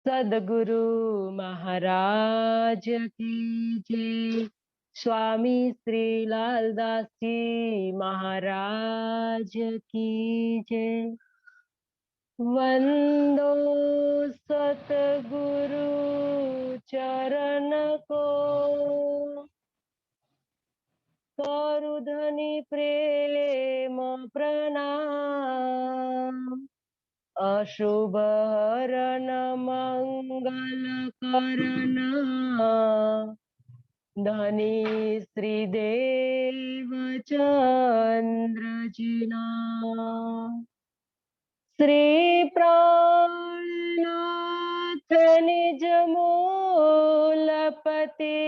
सदगुरु महाराज की जय। स्वामी श्री लालदास जी महाराज की जय। वंदो सतगुरु चरण को, करु धनि प्रेम प्रणाम। अशुभ हरण मंगल करण, धनी श्रीदेव चंद्र जिना। श्री प्राणनाथ निज मूलपति,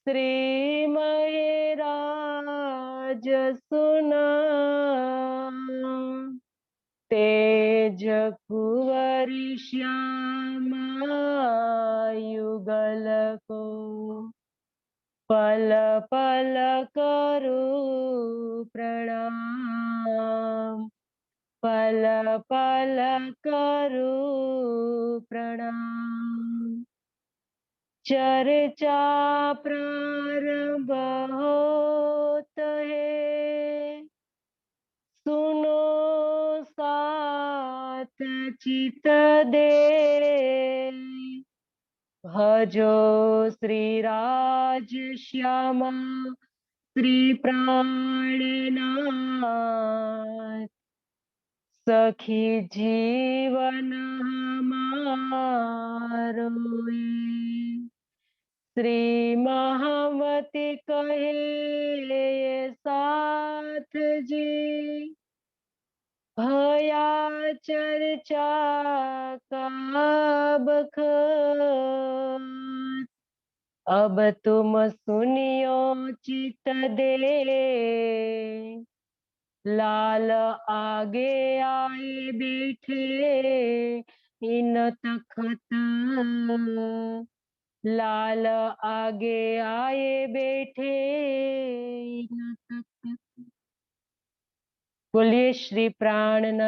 श्री मयराज सुना। तेज कुंवर श्यामा युगल को, पल पल करू प्रणाम। पल पल करू प्रणाम। चर्चा प्रारंभ होत है, सुनो साथ चित दे। भजो श्री राज श्यामा श्री प्राणनाथ, सखी जीवन हमारो। श्री महावती कहे साथ जी, भया चर्चा का बखत। अब तुम सुनियो चित दे, लाल आगे आए बैठे इन तखत। लाल आगे आए बैठे इन तखत। बोलिए श्री प्राणनाथ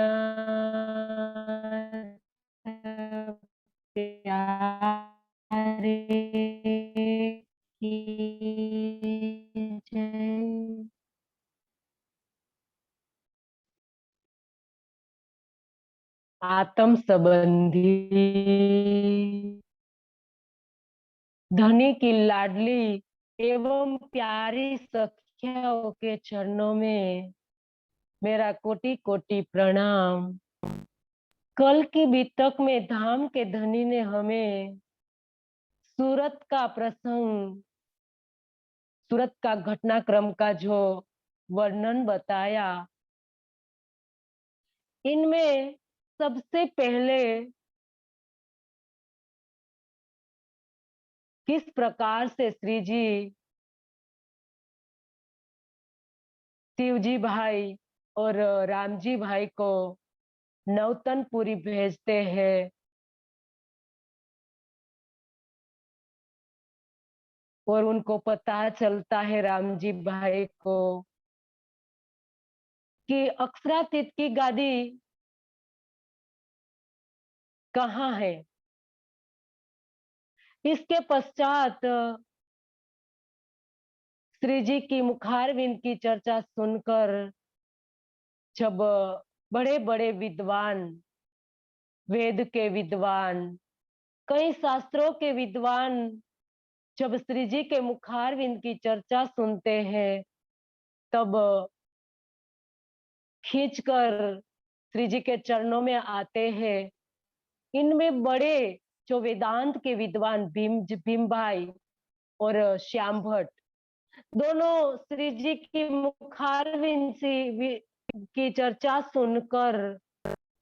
प्यारे की जय। आत्म संबंधी धनी की लाडली एवं प्यारी सखियों के चरणों में मेरा कोटि कोटि प्रणाम। कल की बीतक में धाम के धनी ने हमें सूरत का प्रसंग, सूरत का घटनाक्रम का जो वर्णन बताया, इनमें सबसे पहले किस प्रकार से श्री जी शिवजी भाई और रामजी भाई को नौतनपुरी भेजते हैं और उनको पता चलता है रामजी भाई को कि अक्षरातीत की गादी कहाँ है। इसके पश्चात श्री जी की मुखारविंद की चर्चा सुनकर जब बड़े बड़े विद्वान, वेद के विद्वान, कई शास्त्रों के विद्वान जब श्री जी के मुखारविंद की चर्चा सुनते हैं, तब खींचकर श्री जी के चरणों में आते हैं। इनमें बड़े जो वेदांत के विद्वान भीम भाई और श्याम भट्ट, दोनों श्री जी की मुखारविंद की चर्चा सुनकर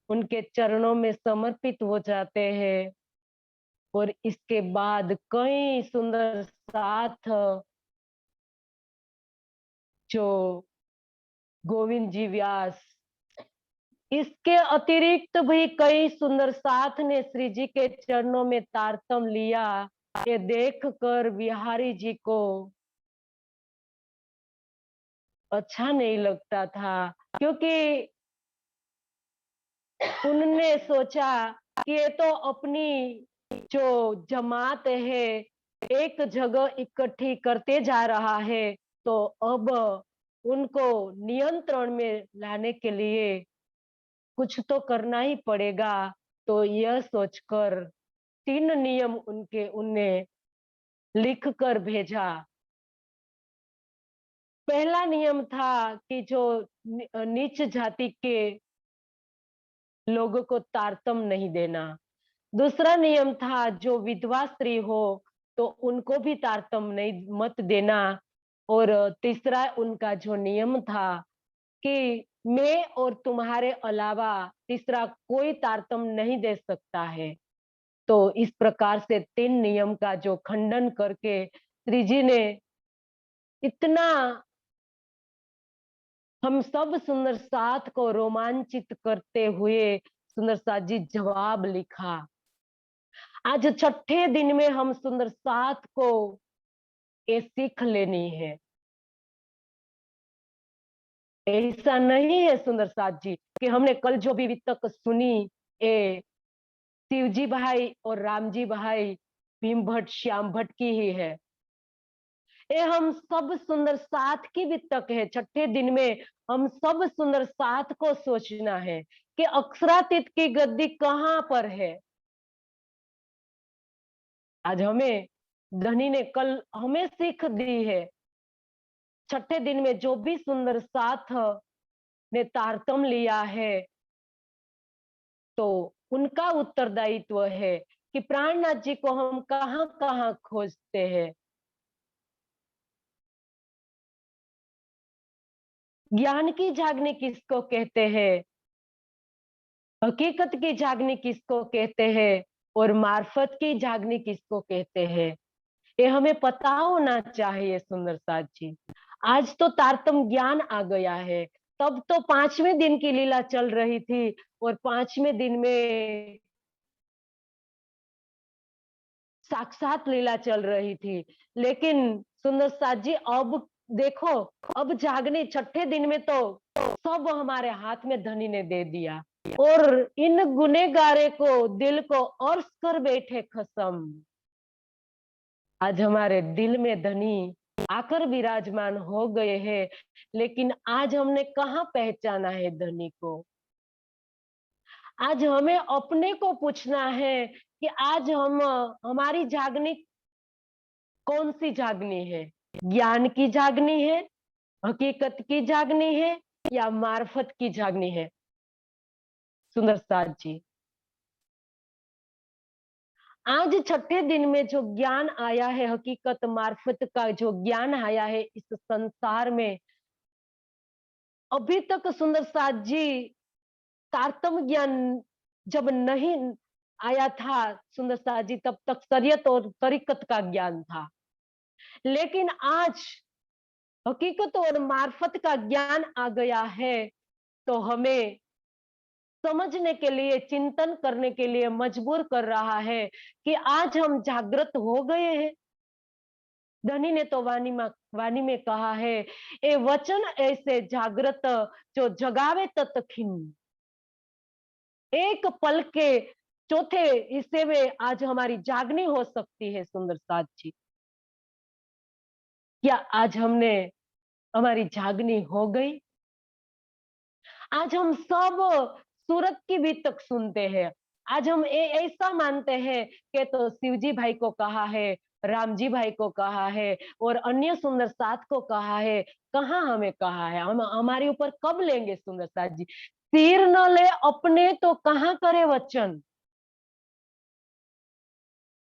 उनके चरणों में समर्पित हो जाते हैं। और इसके बाद कई सुंदर साथ जो गोविंद जी व्यास, इसके अतिरिक्त भी कई सुंदर साथ ने श्री जी के चरणों में तारतम लिया। ये देखकर बिहारी जी को अच्छा नहीं लगता था, क्योंकि उन्होंने सोचा कि ये तो अपनी जो जमात है एक जगह इकट्ठी करते जा रहा है, तो अब उनको नियंत्रण में लाने के लिए कुछ तो करना ही पड़ेगा। तो यह सोचकर 3 नियम उनके उनने लिख कर भेजा। पहला नियम था कि जो नीच जाति के लोगों को तारतम नहीं देना। दूसरा नियम था जो विधवा स्त्री हो तो उनको भी तारतम नहीं मत देना। और तीसरा उनका जो नियम था कि मैं और तुम्हारे अलावा तीसरा कोई तारतम नहीं दे सकता है। तो इस प्रकार से 3 नियम का जो खंडन करके श्री जी ने इतना हम सब सुंदर साथ को रोमांचित करते हुए सुंदर साथ जी जवाब लिखा। आज छठे दिन में हम सुंदर साथ को ये सीख लेनी है। ऐसा नहीं है सुंदर साथ जी कि हमने कल जो भी तक सुनी ये शिवजी भाई और रामजी भाई भीम भट्ट श्याम भट्ट की ही है। ये हम सब सुंदर साथ की वितक है। छठे दिन में हम सब सुंदर साथ को सोचना है कि अक्षरातीत की गद्दी कहाँ पर है। आज हमें धनी ने कल हमें सीख दी है। छठे दिन में जो भी सुंदर साथ ने तारतम लिया है तो उनका उत्तरदायित्व है कि प्राणनाथ जी को हम कहाँ कहाँ खोजते हैं। ज्ञान की जागनी किसको कहते हैं, हकीकत की जागनी किसको कहते हैं और मार्फत की जागनी किसको कहते हैं, ये हमें पता होना चाहिए सुंदर साथ जी। आज तो तारतम ज्ञान आ गया है, तब तो 5वें दिन की लीला चल रही थी और 5वें दिन में साक्षात लीला चल रही थी। लेकिन सुंदर साथ जी अब देखो, अब जागने छठे दिन में तो सब हमारे हाथ में धनी ने दे दिया और इन गुनेगारे को दिल को अर्श कर बैठे खसम। आज हमारे दिल में धनी आकर विराजमान हो गए हैं, लेकिन आज हमने कहाँ पहचाना है धनी को। आज हमें अपने को पूछना है कि आज हम हमारी जागनी कौन सी जागनी है, ज्ञान की जागनी है, हकीकत की जागनी है या मार्फत की जागनी है। सुंदर साथ जी, आज छठे दिन में जो ज्ञान आया है, हकीकत मार्फत का जो ज्ञान आया है इस संसार में, अभी तक सुंदर साथ जी तारतम ज्ञान जब नहीं आया था सुंदर साथ जी, तब तक शरीयत और तरीकत का ज्ञान था। लेकिन आज हकीकत और मार्फत का ज्ञान आ गया है तो हमें समझने के लिए, चिंतन करने के लिए मजबूर कर रहा है कि आज हम जागृत हो गए हैं। धनी ने तो वाणी में कहा है, ए वचन ऐसे जागृत जो जगावे तत खिन। एक पल के चौथे हिस्से में आज हमारी जागनी हो सकती है सुंदर साथ जी। क्या आज हमने हमारी जागनी हो गई? आज हम सब सूरत की भी तक सुनते हैं। आज हम ऐसा मानते हैं कि तो शिवजी भाई को कहा है, राम जी भाई को कहा है और अन्य सुंदर साथ को कहा है। कहाँ हमें कहा है? हम हमारे ऊपर कब लेंगे सुंदर साथ जी? सिर न ले अपने तो कहाँ करे वचन।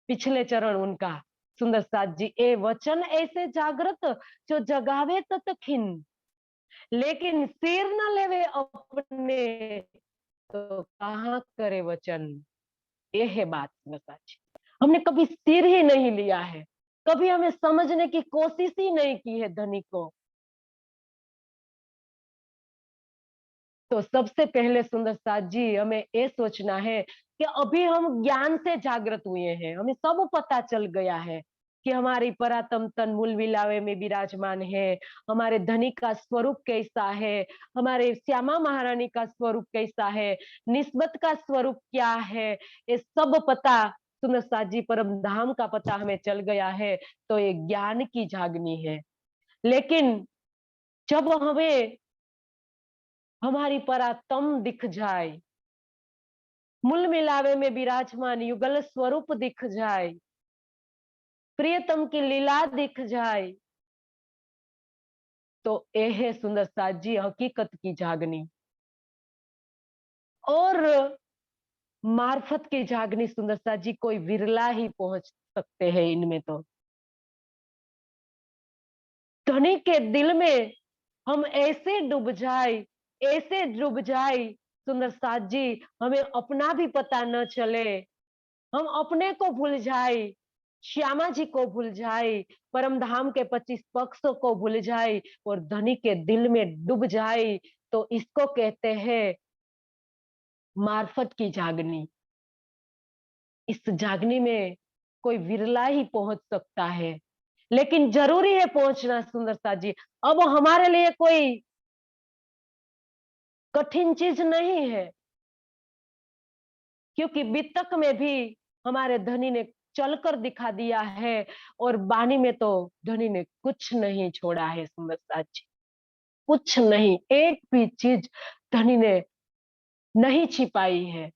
पिछले चरण उनका सुंदर साथ जी, ए वचन ऐसे जागृत जो जगावे तत खिन, लेकिन सिर न लेवे अपने तो कहाँ करे वचन। ये है बात सच। हमने कभी सिर ही नहीं लिया है, कभी हमें समझने की कोशिश ही नहीं की है धनी को। तो सबसे पहले सुंदर साथ जी हमें ये सोचना है कि अभी हम ज्ञान से जागृत हुए हैं, हमें सब पता चल गया है। कि हमारी परातम तन मूल मिलावे में विराजमान है, हमारे धनी का स्वरूप कैसा है, हमारे श्यामा महारानी का स्वरूप कैसा है, निस्बत का स्वरूप क्या है, ये सब पता सुंदर साथ जी परम धाम का पता हमें चल गया है। तो ये ज्ञान की जागनी है। लेकिन जब हमें हमारी परातम दिख जाए, मूल मिलावे में विराजमान युगल स्वरूप दिख जाए, प्रियतम की लीला दिख जाए, तो यह है सुंदर साथ जी हकीकत की जागनी। और मार्फत की जागनी सुंदर साथ जी कोई विरला ही पहुंच सकते हैं इनमें। तो धनी के दिल में हम ऐसे डूब जाए सुंदर साथ जी, हमें अपना भी पता न चले, हम अपने को भूल जाए, श्यामा जी को भूल जाए, परम धाम के 25 पक्षों को भूल जाए और धनी के दिल में डूब जाए। तो इसको कहते हैं मार्फत की जागनी। इस जागनी में कोई विरला ही पहुंच सकता है, लेकिन जरूरी है पहुंचना सुंदर साथ जी। अब हमारे लिए कोई कठिन चीज नहीं है, क्योंकि वितक में भी हमारे धनी ने चलकर दिखा दिया है, और बानी में तो धनी ने कुछ नहीं छोड़ा है सुंदर साथ जी, कुछ नहीं, एक भी चीज धनी ने नहीं छिपाई है।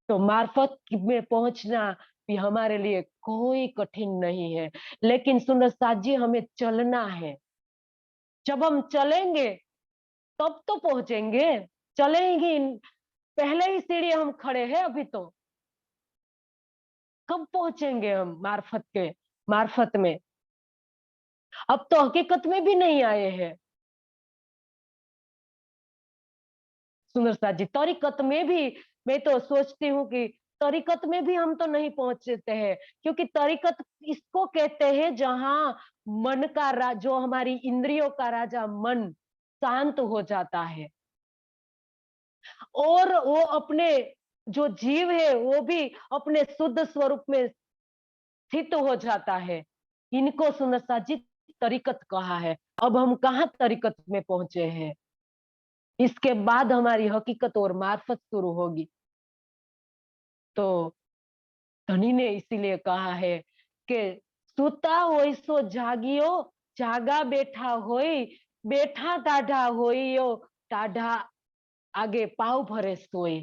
तो मार्फत में पहुंचना भी हमारे लिए कोई कठिन नहीं है, लेकिन सुंदर साथ जी हमें चलना है। जब हम चलेंगे तब तो पहुंचेंगे, चलेंगे पहले ही सीढ़ी हम खड़े हैं अभी तो, कब पहुंचेंगे हम मार्फत में? अब तो हकीकत में भी नहीं आए हैं सुंदर साथ जी। तरीकत में भी मैं तो सोचती हूँ कि तरीकत में भी हम तो नहीं पहुंचते हैं, क्योंकि तरीकत इसको कहते हैं जहां मन का जो हमारी इंद्रियों का राजा मन शांत हो जाता है, और वो अपने जो जीव है वो भी अपने शुद्ध स्वरूप में स्थित हो जाता है। इनको सुंदर साथ जी तरीकत कहा है। अब हम कहाँ तरीकत में पहुंचे हैं? इसके बाद हमारी हकीकत और मार्फत शुरू होगी। तो धनी ने इसीलिए कहा है कि सुता होई सो जागियो, जागा बैठा होई, बैठा टाढ़ा होइयो, टाढ़ा आगे पाव भरे सोए।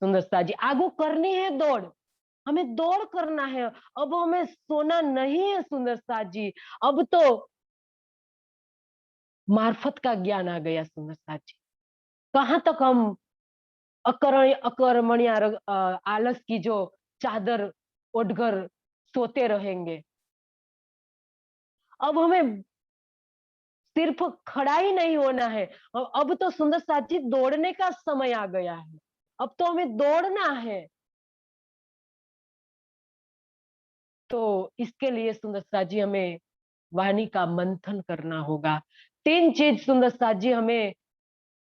सुंदर साथ जी आगू करनी है दौड़, हमें दौड़ करना है। अब हमें सोना नहीं है सुंदर साथ जी। अब तो मार्फत का ज्ञान आ गया सुंदर साथ जी। कहाँ तक हम अकर्मण्य आलस की जो चादर ओढ़कर सोते रहेंगे? अब हमें सिर्फ खड़ा ही नहीं होना है, अब तो सुंदर साथ जी दौड़ने का समय आ गया है। अब तो हमें दौड़ना है। तो इसके लिए सुंदर साथ जी हमें वाणी का मंथन करना होगा। 3 चीज सुंदर साथ जी हमें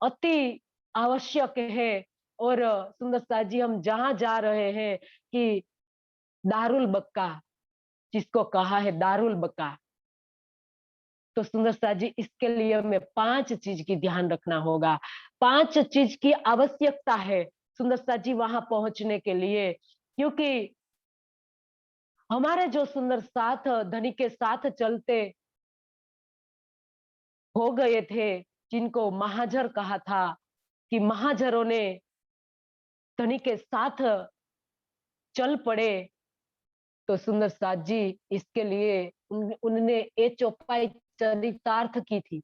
अति आवश्यक है। और सुंदर साथ जी हम जहां जा रहे हैं कि दारुल बक्का, जिसको कहा है दारुल बक्का, तो सुंदर साथ जी इसके लिए हमें 5 चीज की ध्यान रखना होगा। 5 चीज की आवश्यकता है सुंदर साथ जी वहां पहुंचने के लिए। क्योंकि हमारे जो सुंदर साथ धनी के साथ चलते हो गए थे, जिनको महाजर कहा था, कि महाजरों ने धनी के साथ चल पड़े, तो सुंदर साथ जी इसके लिए उनने ये चौपाई चरितार्थ की थी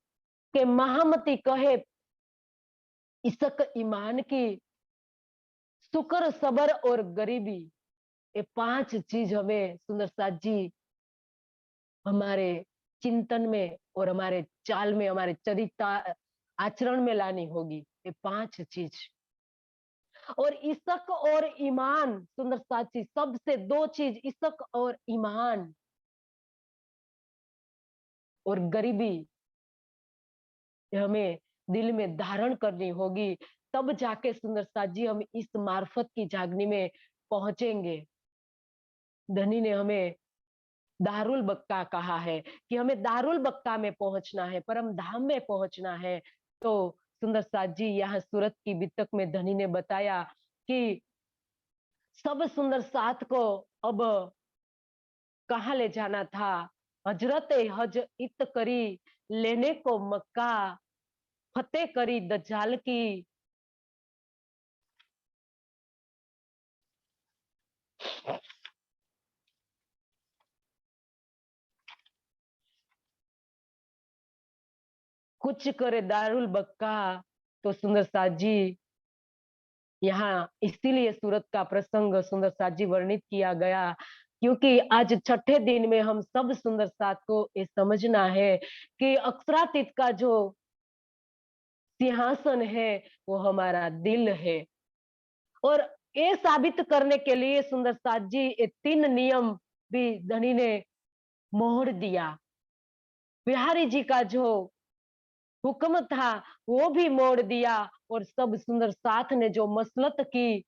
कि महामती कहे इसक ईमान की, शुक्र सबर और गरीबी, ये 5 चीज हमें सुंदर साथ जी हमारे चिंतन में और हमारे चाल में, हमारे चरित्र आचरण में लानी होगी। ये 5 चीज। और इसक और ईमान सुंदर साथ जी, सबसे 2 चीज, इसक और ईमान और गरीबी, ये हमें दिल में धारण करनी होगी। तब जाके सुंदर साथ जी हम इस मार्फत की जागनी में पहुंचेंगे। धनी ने हमें दारुल बक्का कहा है कि हमें दारुल बक्का में पहुंचना है, परम धाम में पहुंचना है। तो सुंदर साथ जी यहाँ सूरत की बितक में धनी ने बताया कि सब सुंदर साथ को अब कहाँ ले जाना था। हजरत हज इत करी लेने को मक्का, फतेह करी दज्जाल की। कुछ करे दारुल बक्का। तो सुंदर साथ जी यहाँ इसीलिए सूरत का प्रसंग सुंदर साथ जी वर्णित किया गया, क्योंकि आज छठे दिन में हम सब सुंदर साथ को ये समझना है कि अक्षरातीत का जो सिंहासन है वो हमारा दिल है। और ये साबित करने के लिए सुंदर साथ जी ये 3 नियम भी धनी ने मोहर दिया। बिहारी जी का जो हुक्म था वो भी मोड़ दिया, और सब सुंदर साथ ने जो मसलत की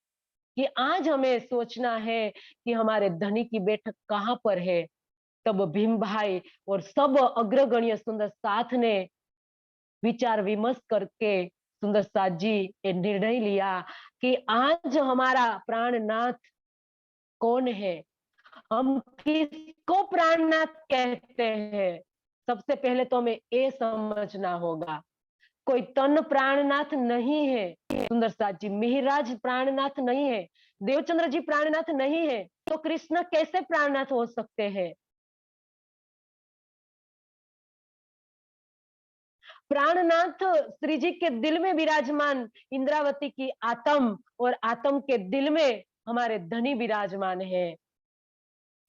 कि आज हमें सोचना है कि हमारे धनी की बैठक कहाँ पर है। तब भीम भाई और सब अग्रगण्य सुंदर साथ ने विचार विमर्श करके सुंदर साथ जी ये निर्णय लिया कि आज हमारा प्राणनाथ कौन है, हम किसको प्राणनाथ कहते हैं। सबसे पहले तो हमें ये समझना होगा, कोई तन प्राणनाथ नहीं है। सुंदर साथ जी मिहिराज प्राणनाथ नहीं है, देवचंद्र जी प्राणनाथ नहीं है, तो कृष्ण कैसे प्राणनाथ हो सकते हैं। प्राणनाथ श्री जी के दिल में विराजमान इंद्रावती की आत्म, और आत्म के दिल में हमारे धनी विराजमान है।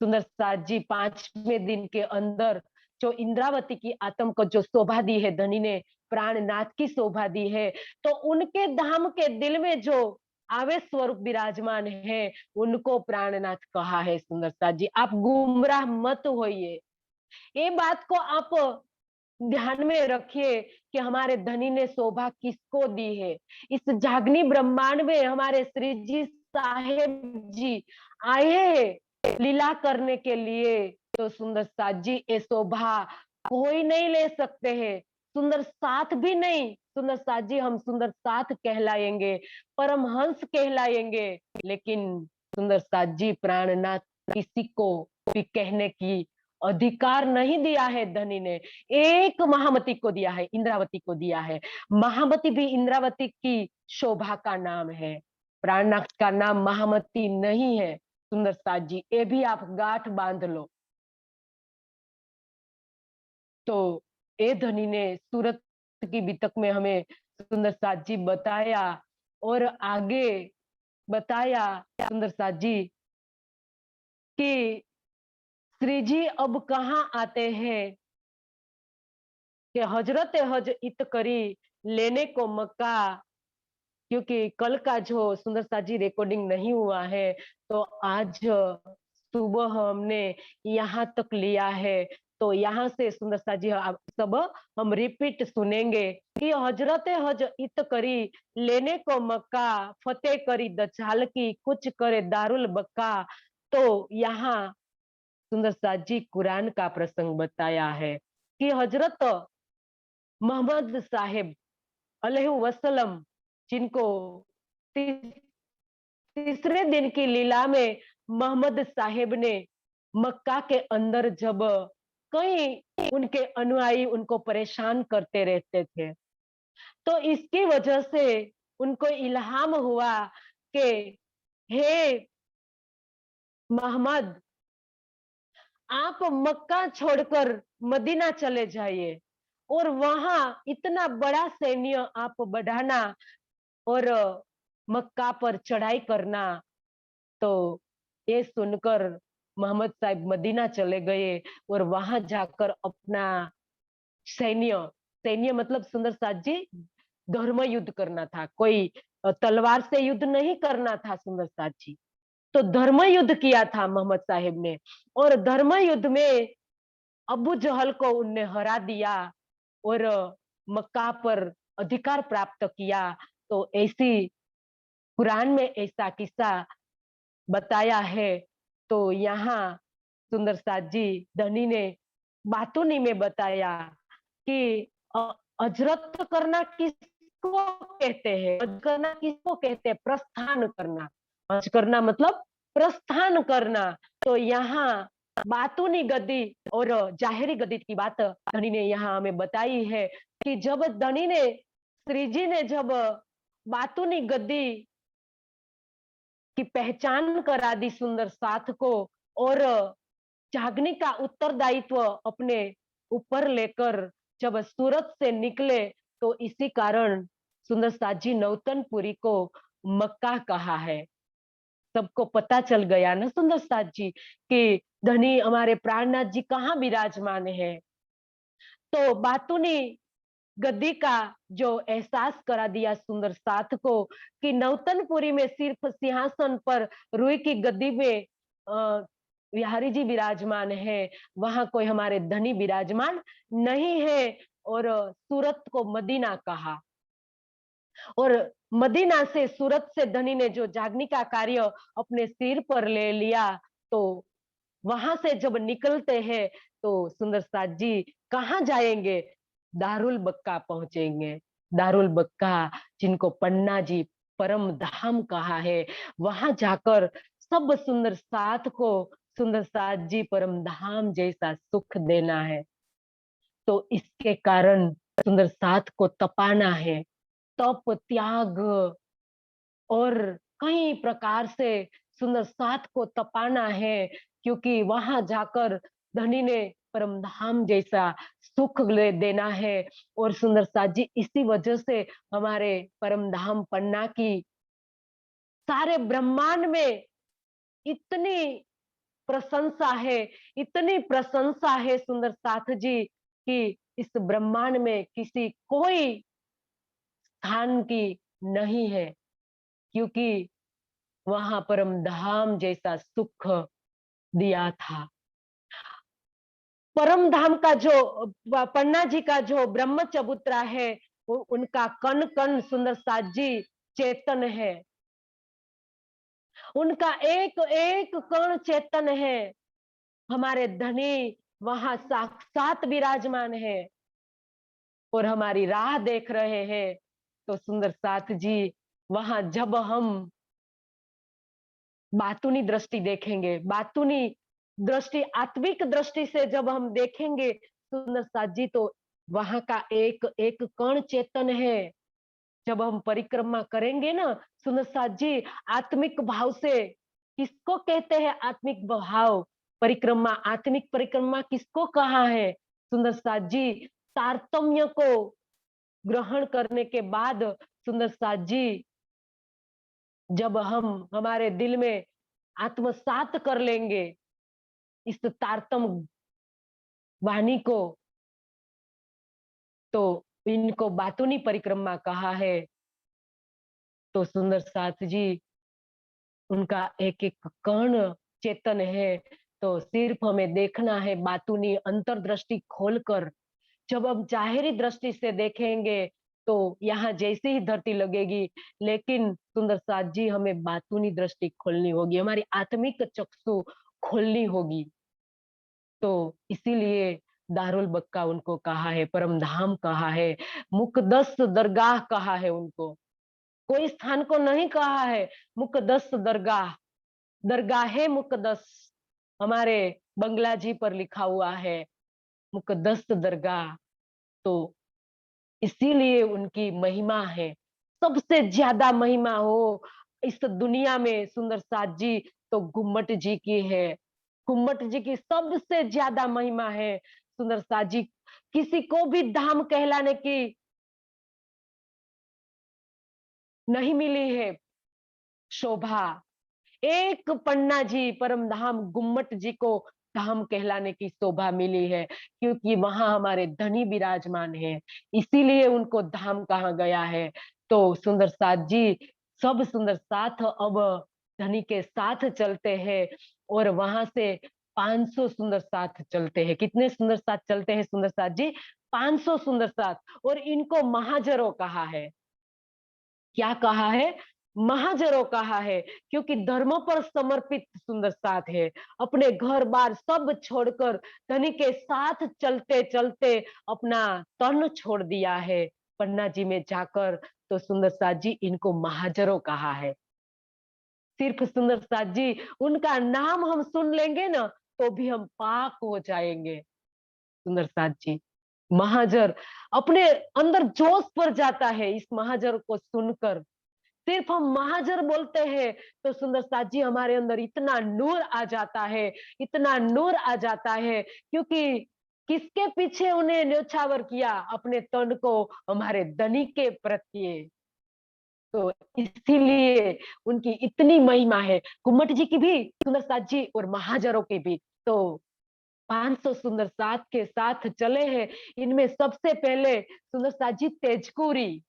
सुंदर साथ जी 5वें दिन के अंदर जो इंद्रावती की आत्म को जो शोभा दी है, धनी ने प्राणनाथ की शोभा दी है, तो उनके धाम के दिल में जो आवेश स्वरूप विराजमान है उनको प्राणनाथ कहा है। सुंदर साथ जी आप गुमराह मत होइए, ये बात को आप ध्यान में रखिए कि हमारे धनी ने शोभा किसको दी है। इस जागनी ब्रह्मांड में हमारे श्री जी साहेब जी आए हैं लीला करने के लिए, तो सुंदर साथ जी ये शोभा कोई नहीं ले सकते हैं, सुंदर साथ भी नहीं। सुंदर साथ जी हम सुंदर साथ कहलाएंगे, परमहंस कहलाएंगे, लेकिन सुंदर साथ जी प्राणनाथ किसी को भी कहने की अधिकार नहीं दिया है धनी ने। एक महामती को दिया है, इंद्रावती को दिया है। महामती भी इंद्रावती की शोभा का नाम है, प्राणनाथ का नाम महामती नहीं है। सुंदर साथ जी ये भी आप गांठ बांध लो। तो ए धनी ने सूरत की बितक में हमें सुंदर साथ जी बताया, और आगे बताया सुंदर साथ जी कि श्री जी अब कहाँ आते हैं कि हजरत हज इत करी लेने को मक्का। क्योंकि कल का जो सुंदर साथ जी रिकॉर्डिंग नहीं हुआ है, तो आज सुबह हमने यहाँ तक लिया है, तो यहाँ से सुंदर साथ जी सब हम रिपीट सुनेंगे कि हजरत हज इत करी लेने को मक्का, फतेह करी दचाल की, कुछ करे दारुल बक्का। तो यहाँ सुंदर साथ जी कुरान का प्रसंग बताया है कि हजरत मोहम्मद साहेब अलैहि वसल्लम, जिनको तीसरे दिन की लीला में मोहम्मद साहेब ने मक्का के अंदर जब कई उनके अनुयायी उनको परेशान करते रहते थे, तो इसकी वजह से उनको इल्हाम हुआ कि हे मोहम्मद, आप मक्का छोड़कर मदीना चले जाइए और वहां इतना बड़ा सैन्य आप बढ़ाना और मक्का पर चढ़ाई करना। तो ये सुनकर मोहम्मद साहब मदीना चले गए और वहां जाकर अपना सैन्य, सैन्य मतलब सुंदर साथ जी धर्म युद्ध करना था, कोई तलवार से युद्ध नहीं करना था सुंदर साथ जी। तो धर्म युद्ध किया था मोहम्मद साहेब ने, और धर्म युद्ध में अबू जहल को उनने हरा दिया और मक्का पर अधिकार प्राप्त किया। तो ऐसी कुरान में ऐसा किस्सा बताया है। तो यहाँ सुंदर साथ जी धनी ने बातूनी में बताया कि अजरत करना किसको कहते हैं, हज करना किसको कहते हैं, प्रस्थान करना। हज करना मतलब प्रस्थान करना। तो यहाँ बातूनी गद्दी और जाहिरी गद्दी की बात धनी ने यहाँ हमें बताई है कि जब धनी ने, श्री जी ने जब बातूनी गद्दी की पहचान करा दी सुंदर साथ को और जागने का उत्तरदायित्व अपने ऊपर लेकर जब सूरत से निकले, तो इसी कारण सुंदर साथ जी नौतनपुरी को मक्का कहा है। सबको पता चल गया ना सुंदर साथ जी कि धनी हमारे प्राणनाथ जी कहाँ विराजमान है। तो बातूनी गद्दी का जो एहसास करा दिया सुंदर साथ को कि नौतनपुरी में सिर्फ सिंहासन पर रुई की गद्दी में बिहारी जी विराजमान है, वहां कोई हमारे धनी विराजमान नहीं है। और सूरत को मदीना कहा और मदीना से सूरत से धनी ने जो जागने का कार्य अपने सिर पर ले लिया, तो वहां से जब निकलते हैं तो सुंदर साथ जी कहाँ जाएंगे, दारुल बक्का पहुंचेंगे। दारुल बक्का जिनको पन्ना जी परम धाम कहा है, वहां जाकर सब सुंदर साथ को सुंदर साथ जी परम धाम जैसा सुख देना है। तो इसके कारण सुंदर साथ को तपाना है। तप त्याग और कई प्रकार से सुंदर साथ को तपाना है, क्योंकि वहां जाकर धनी ने परम धाम जैसा सुख ले देना है। और सुंदर साथ जी इसी वजह से हमारे परम धाम पन्ना की सारे ब्रह्मांड में इतनी प्रशंसा है, इतनी प्रशंसा है सुंदर साथ जी कि इस ब्रह्मांड में किसी कोई स्थान की नहीं है, क्योंकि वहां परम धाम जैसा सुख दिया था। परम धाम का जो पन्ना जी का जो ब्रह्म चबूतरा है, वो उनका कण कण सुंदर साथ जी चेतन है, उनका एक एक कण चेतन है। हमारे धनी वहां साक्षात विराजमान है और हमारी राह देख रहे हैं। तो सुंदर साथ जी वहां जब हम बातूनी दृष्टि देखेंगे, बातूनी दृष्टि आत्मिक दृष्टि से जब हम देखेंगे सुंदर साथ जी, तो वहां का एक एक कण चेतन है। जब हम परिक्रमा करेंगे ना सुंदर साथ जी आत्मिक भाव से, किसको कहते हैं आत्मिक भाव, परिक्रमा, आत्मिक परिक्रमा किसको कहा है सुंदर साथ जी, तारतम्य को ग्रहण करने के बाद सुंदर साथ जी जब हम हमारे दिल में आत्मसात कर लेंगे इस तारतम वाणी को, तो इनको बातूनी परिक्रमा कहा है। तो सुंदर साथ जी उनका एक एक कण चेतन है। तो सिर्फ हमें देखना है बातूनी अंतर्दृष्टि खोलकर। जब हम जाहिरी दृष्टि से देखेंगे तो यहाँ जैसे ही धरती लगेगी, लेकिन सुंदर साथ जी हमें बातूनी दृष्टि खोलनी होगी, हमारी आत्मिक चक्षु खोलनी होगी। तो इसीलिए दारुल बक्का उनको कहा है, परम धाम कहा है, मुकद्दस दरगाह कहा है उनको, कोई स्थान को नहीं कहा है। मुकद्दस दरगाह, दरगाह मुकद्दस हमारे बंगला जी पर लिखा हुआ है, मुकद्दस दरगाह। तो इसीलिए उनकी महिमा है, सबसे ज्यादा महिमा हो इस दुनिया में सुंदर साथ जी तो घुम्मट जी की है। घुम्मट जी की सबसे ज्यादा महिमा है सुंदर साथ जी, किसी को भी धाम कहलाने की नहीं मिली है शोभा। एक पन्ना जी परम धाम गुम्मट जी को धाम कहलाने की शोभा मिली है, क्योंकि वहां हमारे धनी विराजमान है, इसीलिए उनको धाम कहा गया है। तो सुंदर साथ जी सब सुंदर साथ अब धनी के साथ चलते हैं और वहां से 500 सुंदर साथ चलते हैं। कितने सुंदर साथ चलते हैं सुंदर साथ जी? 500 सुंदर साथ। और इनको महाजरों कहा है। क्या कहा है? महाजरों कहा है, क्योंकि धर्म पर समर्पित सुंदर साथ है। अपने घर बार सब छोड़कर धनी के साथ चलते चलते अपना तन छोड़ दिया है पन्ना जी में जाकर। तो सुंदर साथ जी इनको महाजरों कहा है। सिर्फ सुंदर साथ जी उनका नाम हम सुन लेंगे ना तो भी हम पाक हो जाएंगे। सुंदर साथ जी महाजर, अपने अंदर जोश भर जाता है इस महाजर को सुनकर। सिर्फ हम महाजर बोलते हैं तो सुंदर साथ जी हमारे अंदर इतना नूर आ जाता है, इतना नूर आ जाता है, क्योंकि किसके पीछे उन्हें न्योछावर किया? अपने तन को हमारे धनी के प्रति। तो इसीलिए उनकी इतनी महिमा है, गुम्मट जी की भी, सुंदर साथ जी और महाजरों की भी। तो 500 सुंदर साथ के साथ चले हैं। इनमें सबसे पहले सुंदर साथ जी तेजकुरी,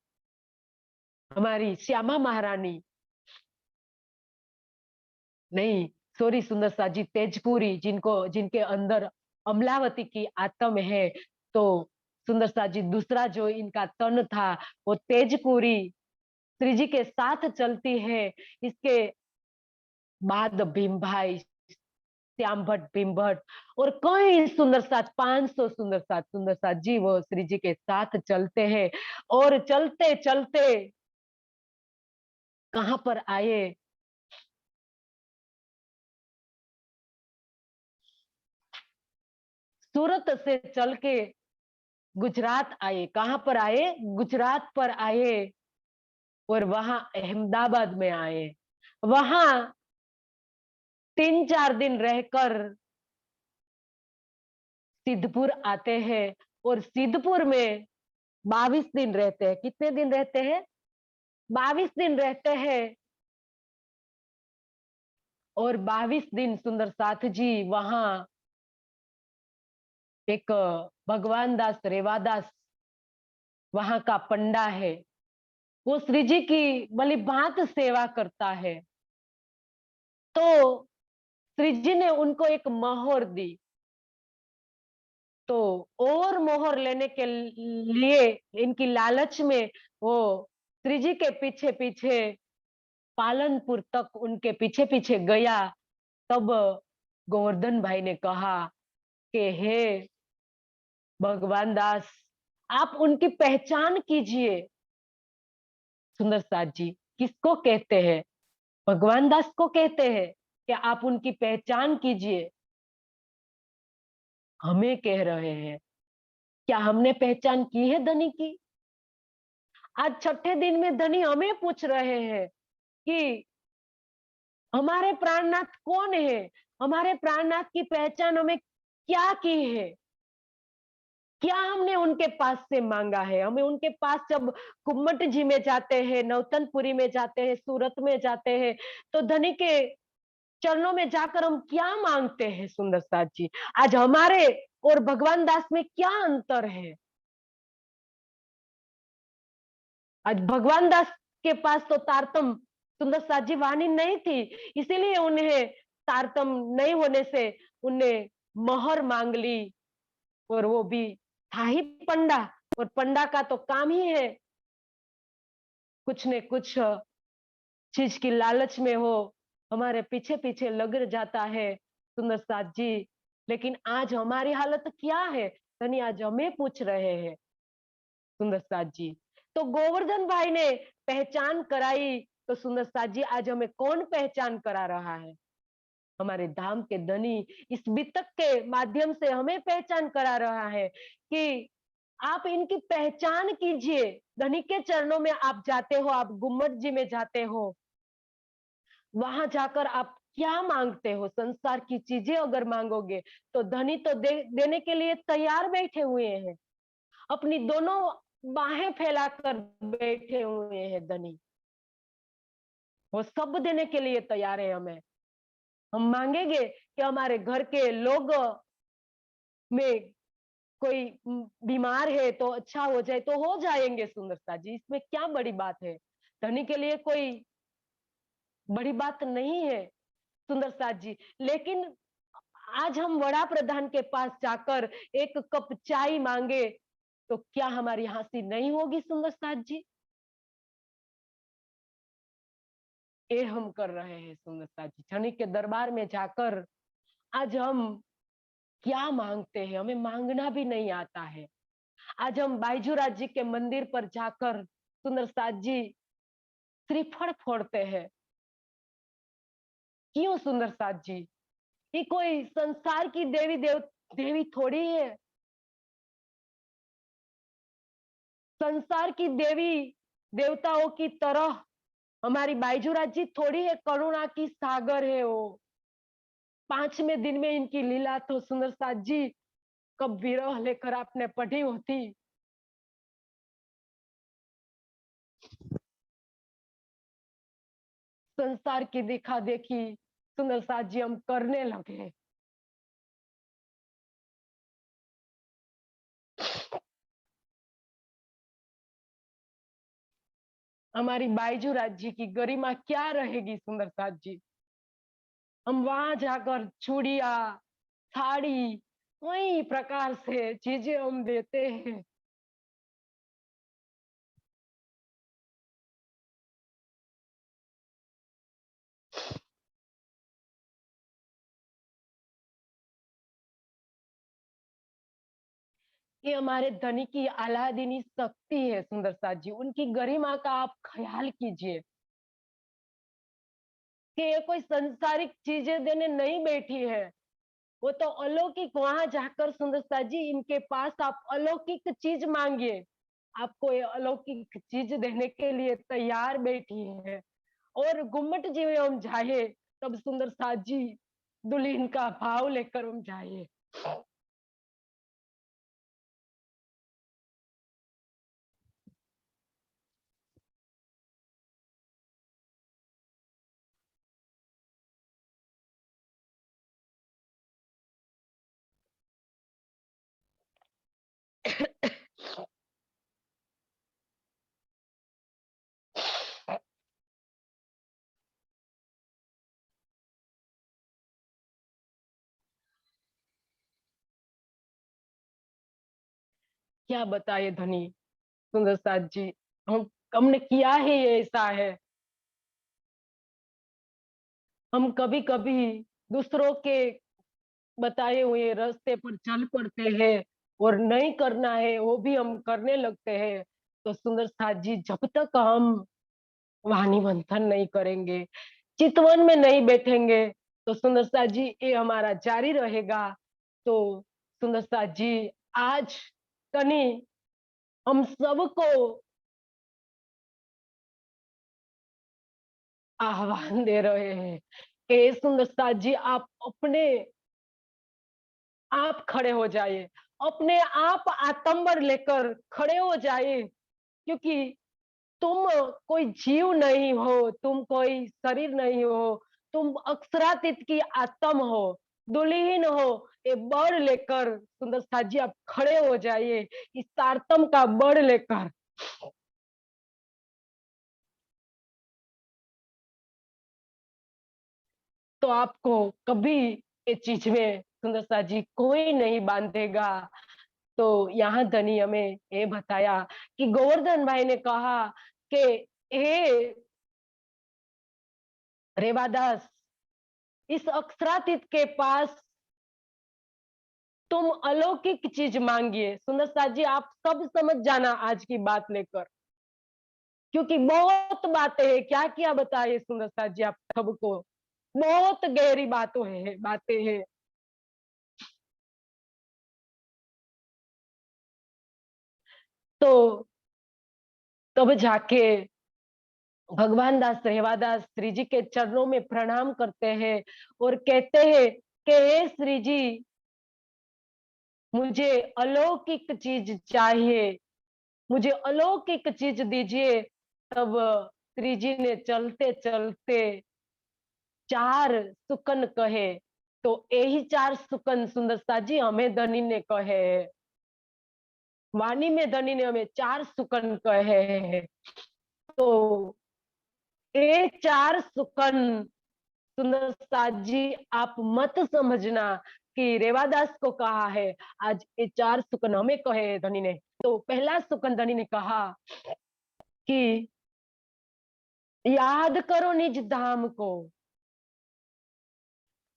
हमारी श्यामा महारानी, नहीं सॉरी, सुंदर साथ जी तेजपुरी, जिनके अंदर अमलावती की आत्म है। तो सुंदर साथ जी दूसरा जो इनका तन था वो तेजपुरी श्री जी के साथ चलती है। इसके बाद भीम भाई, श्याम भट्ट, भीम भट्ट और कई सुंदर साथ, 500 सुंदर साथ जी वो श्री जी के साथ चलते हैं। और चलते चलते कहां पर आए? सूरत से चल के गुजरात आए। कहां पर आए? गुजरात पर आए। और वहां अहमदाबाद में आए। वहां 3-4 दिन रहकर सिद्धपुर आते हैं। और सिद्धपुर में 22 दिन रहते हैं। कितने दिन रहते हैं? 22 दिन रहते हैं। और 22 दिन सुंदर साथ जी वहां एक भगवान दास रेवादास वहां का पंडा है, वो श्री जी की भली भांत सेवा करता है। तो श्री जी ने उनको एक मोहर दी। तो और मोहर लेने के लिए इनकी लालच में वो श्री जी के पीछे पीछे पालनपुर तक उनके पीछे पीछे गया। तब गोवर्धन भाई ने कहा कि हे भगवान दास, आप उनकी पहचान कीजिए। सुंदर साथ जी किसको कहते हैं? भगवान दास को कहते हैं कि आप उनकी पहचान कीजिए। हमें कह रहे हैं, क्या हमने पहचान की है धनी की? आज छठे दिन में धनी हमें पूछ रहे हैं कि हमारे प्राणनाथ कौन है, हमारे प्राणनाथ की पहचान हमें क्या की है, क्या हमने उनके पास से मांगा है? हमें उनके पास जब कुम्मट जी में जाते हैं, नौतनपुरी में जाते हैं, सूरत में जाते हैं, तो धनी के चरणों में जाकर हम क्या मांगते हैं? सुंदर साथ जी आज हमारे और भगवान दास में क्या अंतर है? आज भगवान दास के पास तो तारतम सुंदर साथ जी वाणी नहीं थी, इसीलिए उन्हें तारतम नहीं होने से उन्हें मोहर मांग ली। और वो भी था ही पंडा, और पंडा का तो काम ही है कुछ न कुछ चीज की लालच में हो हमारे पीछे पीछे लग जाता है। सुंदर साथ जी लेकिन आज हमारी हालत क्या है? धनी आज हमें पूछ रहे हैं। सुंदर साथ जी तो गोवर्धन भाई ने पहचान कराई, तो सुंदर साथ जी आज हमें कौन पहचान करा रहा है? हमारे धाम के धनी इस बितक के माध्यम से हमें पहचान करा रहा है कि आप इनकी पहचान कीजिए। धनी के चरणों में आप जाते हो, आप गुम्मट जी में जाते हो, वहां जाकर आप क्या मांगते हो? संसार की चीजें अगर मांगोगे तो धनी तो देने के लिए तैयार बैठे हुए हैं, अपनी दोनों बाहें फैलाकर बैठे हुए हैं धनी। वो सब देने के लिए तैयार है हमें। हम मांगेंगे कि हमारे घर के लोग में कोई बीमार है तो अच्छा हो जाए, तो हो जाएंगे सुंदरता जी, इसमें क्या बड़ी बात है? धनी के लिए कोई बड़ी बात नहीं है सुंदर साथ जी। लेकिन आज हम वड़ा प्रधान के पास जाकर एक कप चाय मांगे तो क्या हमारी हंसी नहीं होगी सुंदर साथ जी? ये हम कर रहे हैं सुंदरता जी। धनी के दरबार में जाकर आज हम क्या मांगते हैं, हमें मांगना भी नहीं आता है। आज हम बायजूराज जी के मंदिर पर जाकर सुंदर साथ जी श्रीफल फोड़ते हैं। क्यों सुंदर साथ जी? ये कोई संसार की देवी थोड़ी है। संसार की देवी देवताओं की तरह हमारी बायजूराज जी थोड़ी है, करुणा की सागर है वो। 5वें दिन में इनकी लीला तो सुंदर साथ जी कब विरह लेकर आपने पढ़ी होती। संसार की देखा देखी सुंदर साथ जी हम करने लगे। हमारी बायजूराज जी की गरिमा क्या रहेगी सुंदर साथ जी? हम वहां जाकर चूड़िया साड़ी कई प्रकार से चीजें हम देते हैं। ये हमारे धनी की अलादीनी शक्ति है सुंदर साथ जी। उनकी गरिमा का आप ख्याल कीजिए कि ये कोई संसारिक चीजें देने नहीं बैठी है, वो तो अलौकिक। वहां जाकर सुंदर साथ जी इनके पास आप अलौकिक चीज मांगिए, आपको ये अलौकिक चीज देने के लिए तैयार बैठी है। और गुम्मट जी में हम जाए तब सुंदर साथ जी दुल्हन का भाव लेकर हम जाए। क्या बताए धनी सुंदर साथ जी, हम हमने किया ही ऐसा है। हम कभी कभी दूसरों के बताए हुए रास्ते पर चल पड़ते हैं और नहीं करना है वो भी हम करने लगते हैं। तो सुंदर साथ जी जब तक हम वाणी मंथन नहीं करेंगे, चितवन में नहीं बैठेंगे, तो सुंदर साथ जी ये हमारा जारी रहेगा। तो सुंदर साथ जी आज तनी हम सबको आह्वान दे रहे हैं कि सुंदर साथ जी आप खड़े हो जाइए, अपने आप आतंबर लेकर खड़े हो जाइए। क्योंकि तुम कोई जीव नहीं हो, तुम कोई शरीर नहीं हो, तुम अक्षरातीत की आत्म हो, दुल्हीन हो। ये बड़ लेकर सुंदर साथ जी आप खड़े हो जाइए, इस तारतम का बड़ लेकर। तो आपको कभी ये चीज में सुंदर साथ जी कोई नहीं बांधेगा। तो यहाँ धनी हमें ये बताया कि गोवर्धन भाई ने कहा कि हे रेवादास, इस अक्षरातीत के पास तुम अलौकिक चीज मांगिए। सुंदर साथ जी आप सब समझ जाना आज की बात लेकर, क्योंकि बहुत बातें हैं, क्या क्या बताए सुंदर साथ जी आप सबको। बहुत गहरी बातें हैं। तो तब जाके भगवान दास रेवादास श्री जी के चरणों में प्रणाम करते हैं और कहते हैं कि हे श्री जी, मुझे अलौकिक चीज चाहिए, मुझे अलौकिक चीज दीजिए। तब श्री जी ने चलते चलते 4 सुकन कहे। तो यही 4 सुकन सुंदर सा जी हमें धनी ने कहे है। वाणी में धनी ने हमें 4 सुकन कहे हैं। तो ये 4 सुकन सुंदर साथ जी आप मत समझना कि रेवादास को कहा है। आज ये 4 सुकन हमें कहे हैं धनी ने। तो पहला सुकन धनी ने कहा कि याद करो निज धाम को।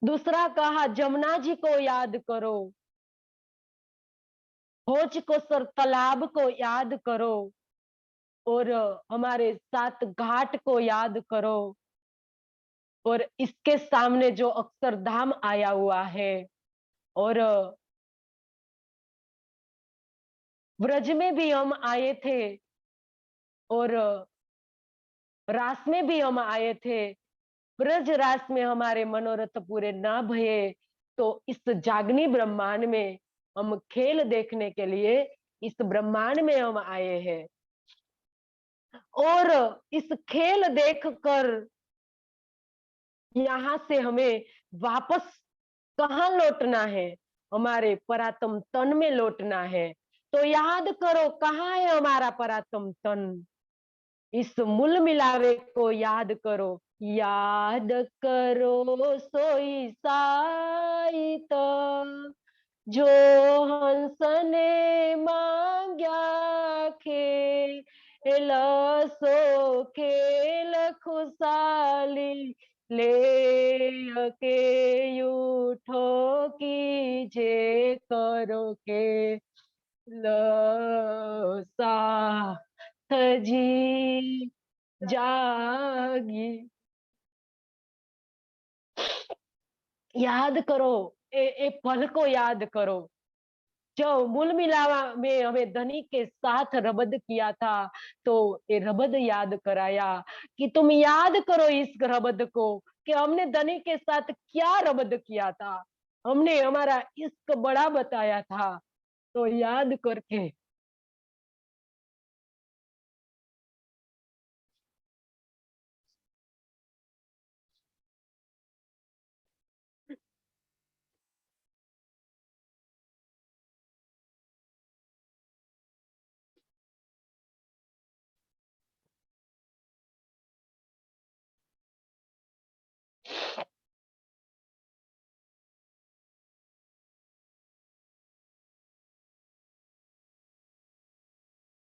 दूसरा कहा जमुना जी को याद करो, होच को सर तालाब को याद करो, और हमारे सात घाट को याद करो, और इसके सामने जो अक्षरधाम आया हुआ है, और ब्रज में भी हम आए थे, और रास में भी हम आए थे। ब्रज रास में हमारे मनोरथ पूरे ना भये, तो इस जागनी ब्रह्मांड में हम खेल देखने के लिए इस ब्रह्मांड में हम आए हैं। और इस खेल देखकर यहाँ से हमें वापस कहाँ लौटना है? हमारे परात्म तन में लौटना है। तो याद करो कहाँ है हमारा परात्म तन? इस मूल मिलावे को याद करो। याद करो सोई साइत, जो हंस ने मांग्या खेल, सो खेल खुशाली ले के उठो कीजे करो के लसा जी जागी। याद करो, ए पल को याद करो। जो मूल मिलावा में हमें धनी के साथ रबद किया था, तो ये रबद याद कराया कि तुम याद करो इस रबद को, कि हमने धनी के साथ क्या रबद किया था, हमने हमारा इश्क बड़ा बताया था। तो याद करके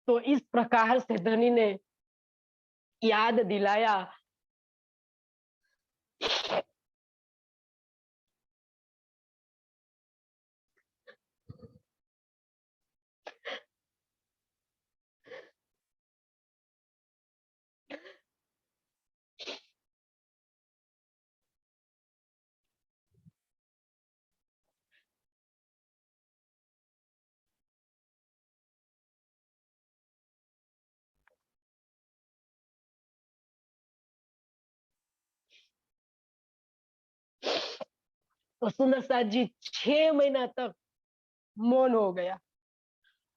तो इस प्रकार से धनी ने याद दिलाया। तो सुंदर साथ जी 6 महीना तक मौन हो गया,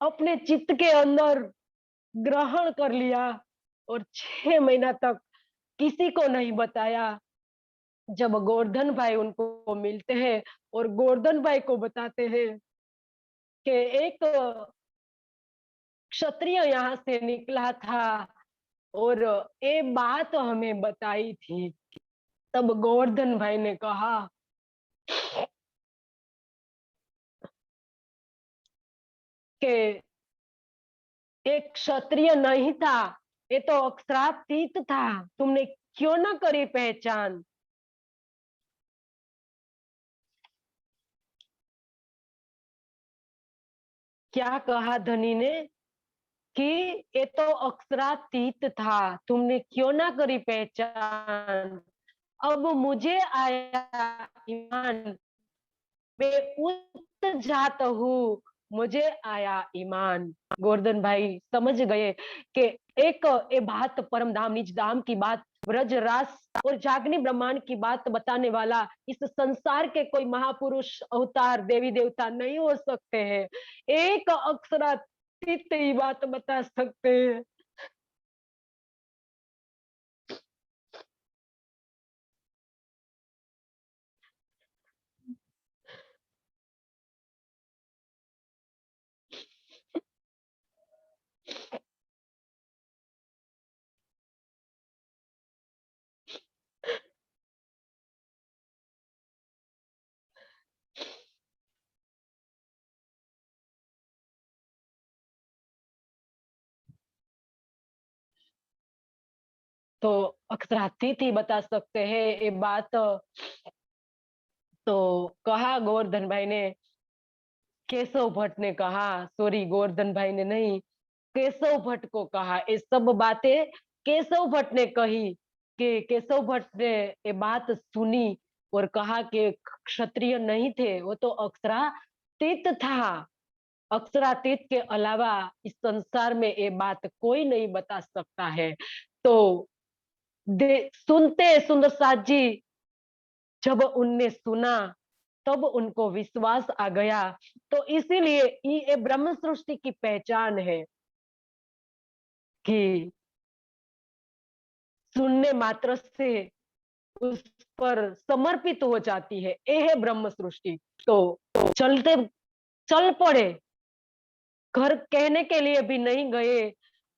अपने चित्त के अंदर ग्रहण कर लिया, और 6 महीना तक किसी को नहीं बताया। जब गोवर्धन भाई उनको मिलते हैं और गोवर्धन भाई को बताते हैं कि एक क्षत्रिय यहाँ से निकला था और ये बात हमें बताई थी, तब गोवर्धन भाई ने कहा कि एक क्षत्रिय नहीं था, ये तो अक्षरातीत था, तुमने क्यों ना करी पहचान? क्या कहा धनी ने कि ये तो अक्षरातीत था, तुमने क्यों ना करी पहचान? अब मुझे आया ईमान, मैं उत जात हूँ, मुझे आया ईमान। गोवर्धन भाई समझ गए कि एक ये बात परम धाम निज धाम की बात, ब्रज रास और जागनी ब्रह्मांड की बात बताने वाला इस संसार के कोई महापुरुष अवतार देवी देवता नहीं हो सकते हैं। एक अक्षरातीत ही बात बता सकते हैं। तो अक्षरातीत बता सकते हैं ये बात। तो कहा गोवर्धन भाई ने, केशव भट्ट ने कहा, सॉरी गोवर्धन भाई ने नहीं, केशव भट्ट को कहा। ये सब बातें केशव भट्ट ने कही कि केशव भट्ट ने ये बात सुनी और कहा कि क्षत्रिय नहीं थे, वो तो अक्षरातीत था। अक्षरातीत के अलावा इस संसार में ये बात कोई नहीं बता सकता है। तो सुनते सुंदर साथ जी, जब उनने सुना तब उनको विश्वास आ गया। तो इसीलिए ये ब्रह्म सृष्टि की पहचान है कि सुनने मात्र से उस पर समर्पित हो जाती है। ये है ब्रह्म सृष्टि। तो चलते चल पड़े, घर कहने के लिए भी नहीं गए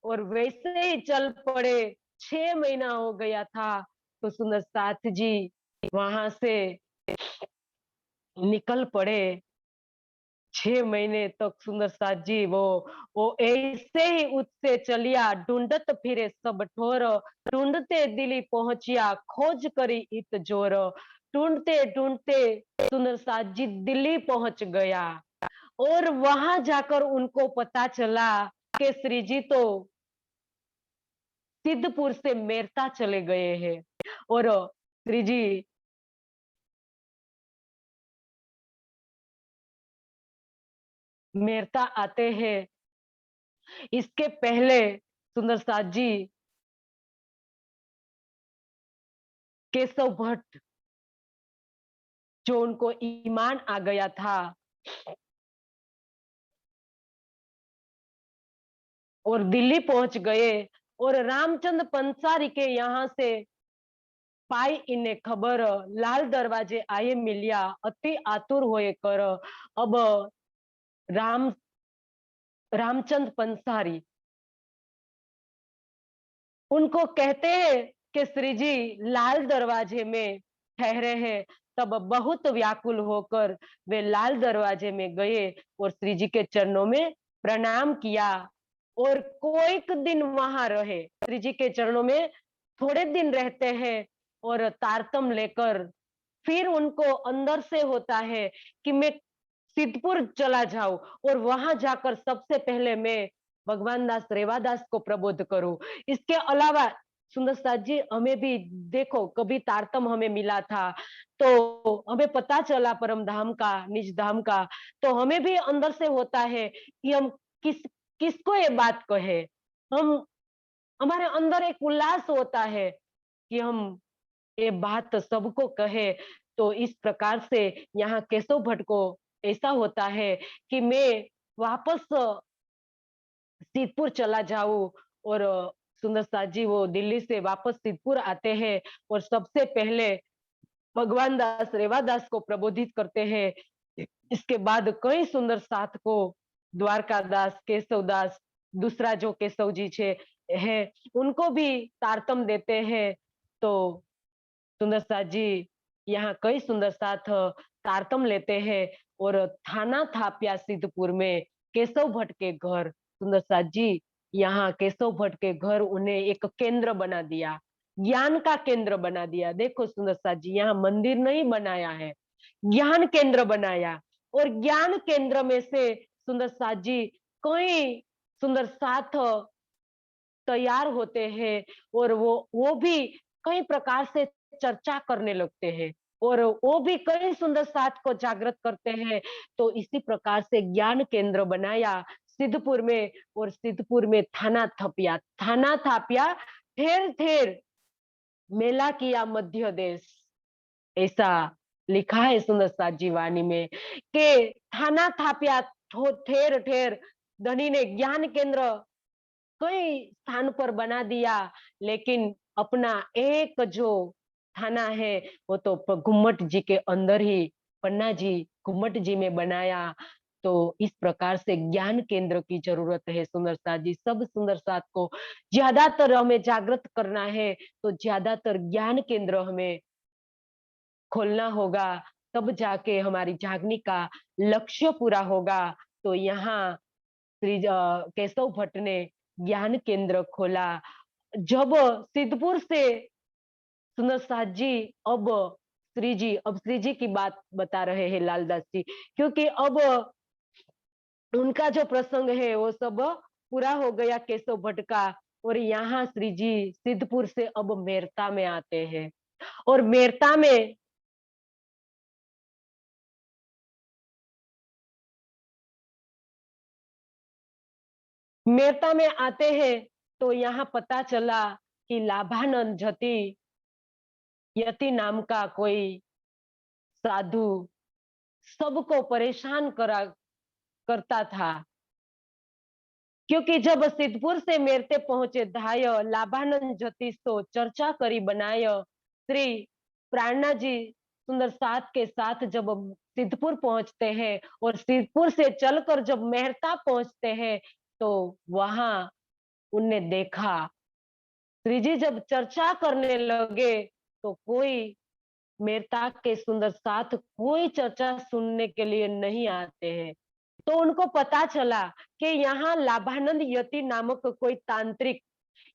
और वैसे ही चल पड़े। 6 महीना हो गया था। तो सुंदर साथ जी वहां से निकल पड़े। 6 महीने तक सुंदर साथ जी वो ऐसे ही उससे चलिया, ढूंढत फिरे सब ठोर, ढूंढते दिली पहुंचिया, खोज करी इत जोर। ढूंढते ढूंढते सुंदर साथ जी दिल्ली पहुंच गया और वहां जाकर उनको पता चला कि श्री जी तो सिद्धपुर से मेरता चले गए हैं। और श्री जी मेरता आते हैं। इसके पहले सुंदर साथ जी केशव भट्ट, जो उनको ईमान आ गया था और दिल्ली पहुंच गए। और रामचंद्र पंसारी के यहाँ से पाई इन्हें खबर, लाल दरवाजे आए मिलिया, अति आतुर होए कर। अब राम रामचंद्र पंसारी उनको कहते हैं कि श्री जी लाल दरवाजे में ठहरे हैं। तब बहुत व्याकुल होकर वे लाल दरवाजे में गए और श्री जी के चरणों में प्रणाम किया और कोई दिन वहां रहे। श्री जी के चरणों में थोड़े दिन रहते हैं और तारतम लेकर फिर उनको अंदर से होता है कि मैं सिद्धपुर चला जाऊं और वहां जाकर सबसे पहले मैं भगवान दास रेवादास को प्रबोध करूं। इसके अलावा सुंदर साथ जी हमें भी देखो, कभी तारतम हमें मिला था तो हमें पता चला परम धाम का, निज धाम का। तो हमें भी अंदर से होता है कि हम किसको ये बात कहे। हम हमारे अंदर एक उल्लास होता है कि हम ये बात सबको कहे। तो इस प्रकार से यहाँ केशव भट्ट को ऐसा होता है कि मैं वापस सिद्धपुर चला जाऊं। और सुंदर साथ जी वो दिल्ली से वापस सिद्धपुर आते हैं और सबसे पहले भगवान दास रेवादास को प्रबोधित करते हैं। इसके बाद कई सुंदर साथ को द्वारका दास, केशव दास, दूसरा जो केशव जी है उनको भी तारतम देते हैं। तो सुंदर साथ जी यहाँ कई सुंदर साथ तारतम लेते हैं और थाना थापिया सिद्धपुर में केशव भट्ट के घर, सुंदर साथ जी यहाँ केशव भट्ट के घर उन्हें एक केंद्र बना दिया, ज्ञान का केंद्र बना दिया। देखो सुंदर साथ जी यहाँ मंदिर नहीं बनाया है, ज्ञान केंद्र बनाया। और ज्ञान केंद्र में से सुंदर साथ जी कई सुंदर साथ तैयार होते हैं और वो भी कई प्रकार से चर्चा करने लगते हैं और वो भी कई सुंदर साथ को जागृत करते हैं। तो इसी प्रकार से ज्ञान केंद्र बनाया सिद्धपुर में। और सिद्धपुर में थाना थापिया ठेर ठेर मेला किया मध्य देश, ऐसा लिखा है सुंदर साथ जी वाणी में कि थाना थापिया ठेर ठेर धनी ने ज्ञान केंद्र कई स्थान पर बना दिया। लेकिन अपना एक जो थाना है वो तो घुम्मट जी के अंदर ही, पन्ना जी घुम्मट जी में बनाया। तो इस प्रकार से ज्ञान केंद्र की जरूरत है सुंदर साथ जी। सब सुंदर साथ को ज्यादातर हमें जागृत करना है तो ज्यादातर ज्ञान केंद्र हमें खोलना होगा, तब जाके हमारी जागने का लक्ष्य पूरा होगा। तो यहाँ श्री केशव भट्ट ने ज्ञान केंद्र खोला जब सिद्धपुर से सुंदर साथ जी अब श्री जी की बात बता रहे हैं लालदास जी, क्योंकि अब उनका जो प्रसंग है वो सब पूरा हो गया केशव भट्ट का। और यहाँ श्री जी सिद्धपुर से अब मेरता में आते हैं। और मेरता में आते हैं तो यहाँ पता चला कि लाभानंद जति यति नाम का कोई साधु सबको परेशान करता था। क्योंकि जब सिद्धपुर से मेरते पहुंचे धाय लाभानंद जतीश तो चर्चा करी बनाय श्री प्राणा जी सुंदर साथ के साथ जब सिद्धपुर पहुंचते हैं और सिद्धपुर से चलकर जब मेहता पहुंचते हैं तो वहां उनने देखा श्री जी जब चर्चा करने लगे तो कोई मेहता के सुंदर साथ कोई चर्चा सुनने के लिए नहीं आते हैं। तो उनको पता चला कि यहाँ लाभानंद यति नामक कोई तांत्रिक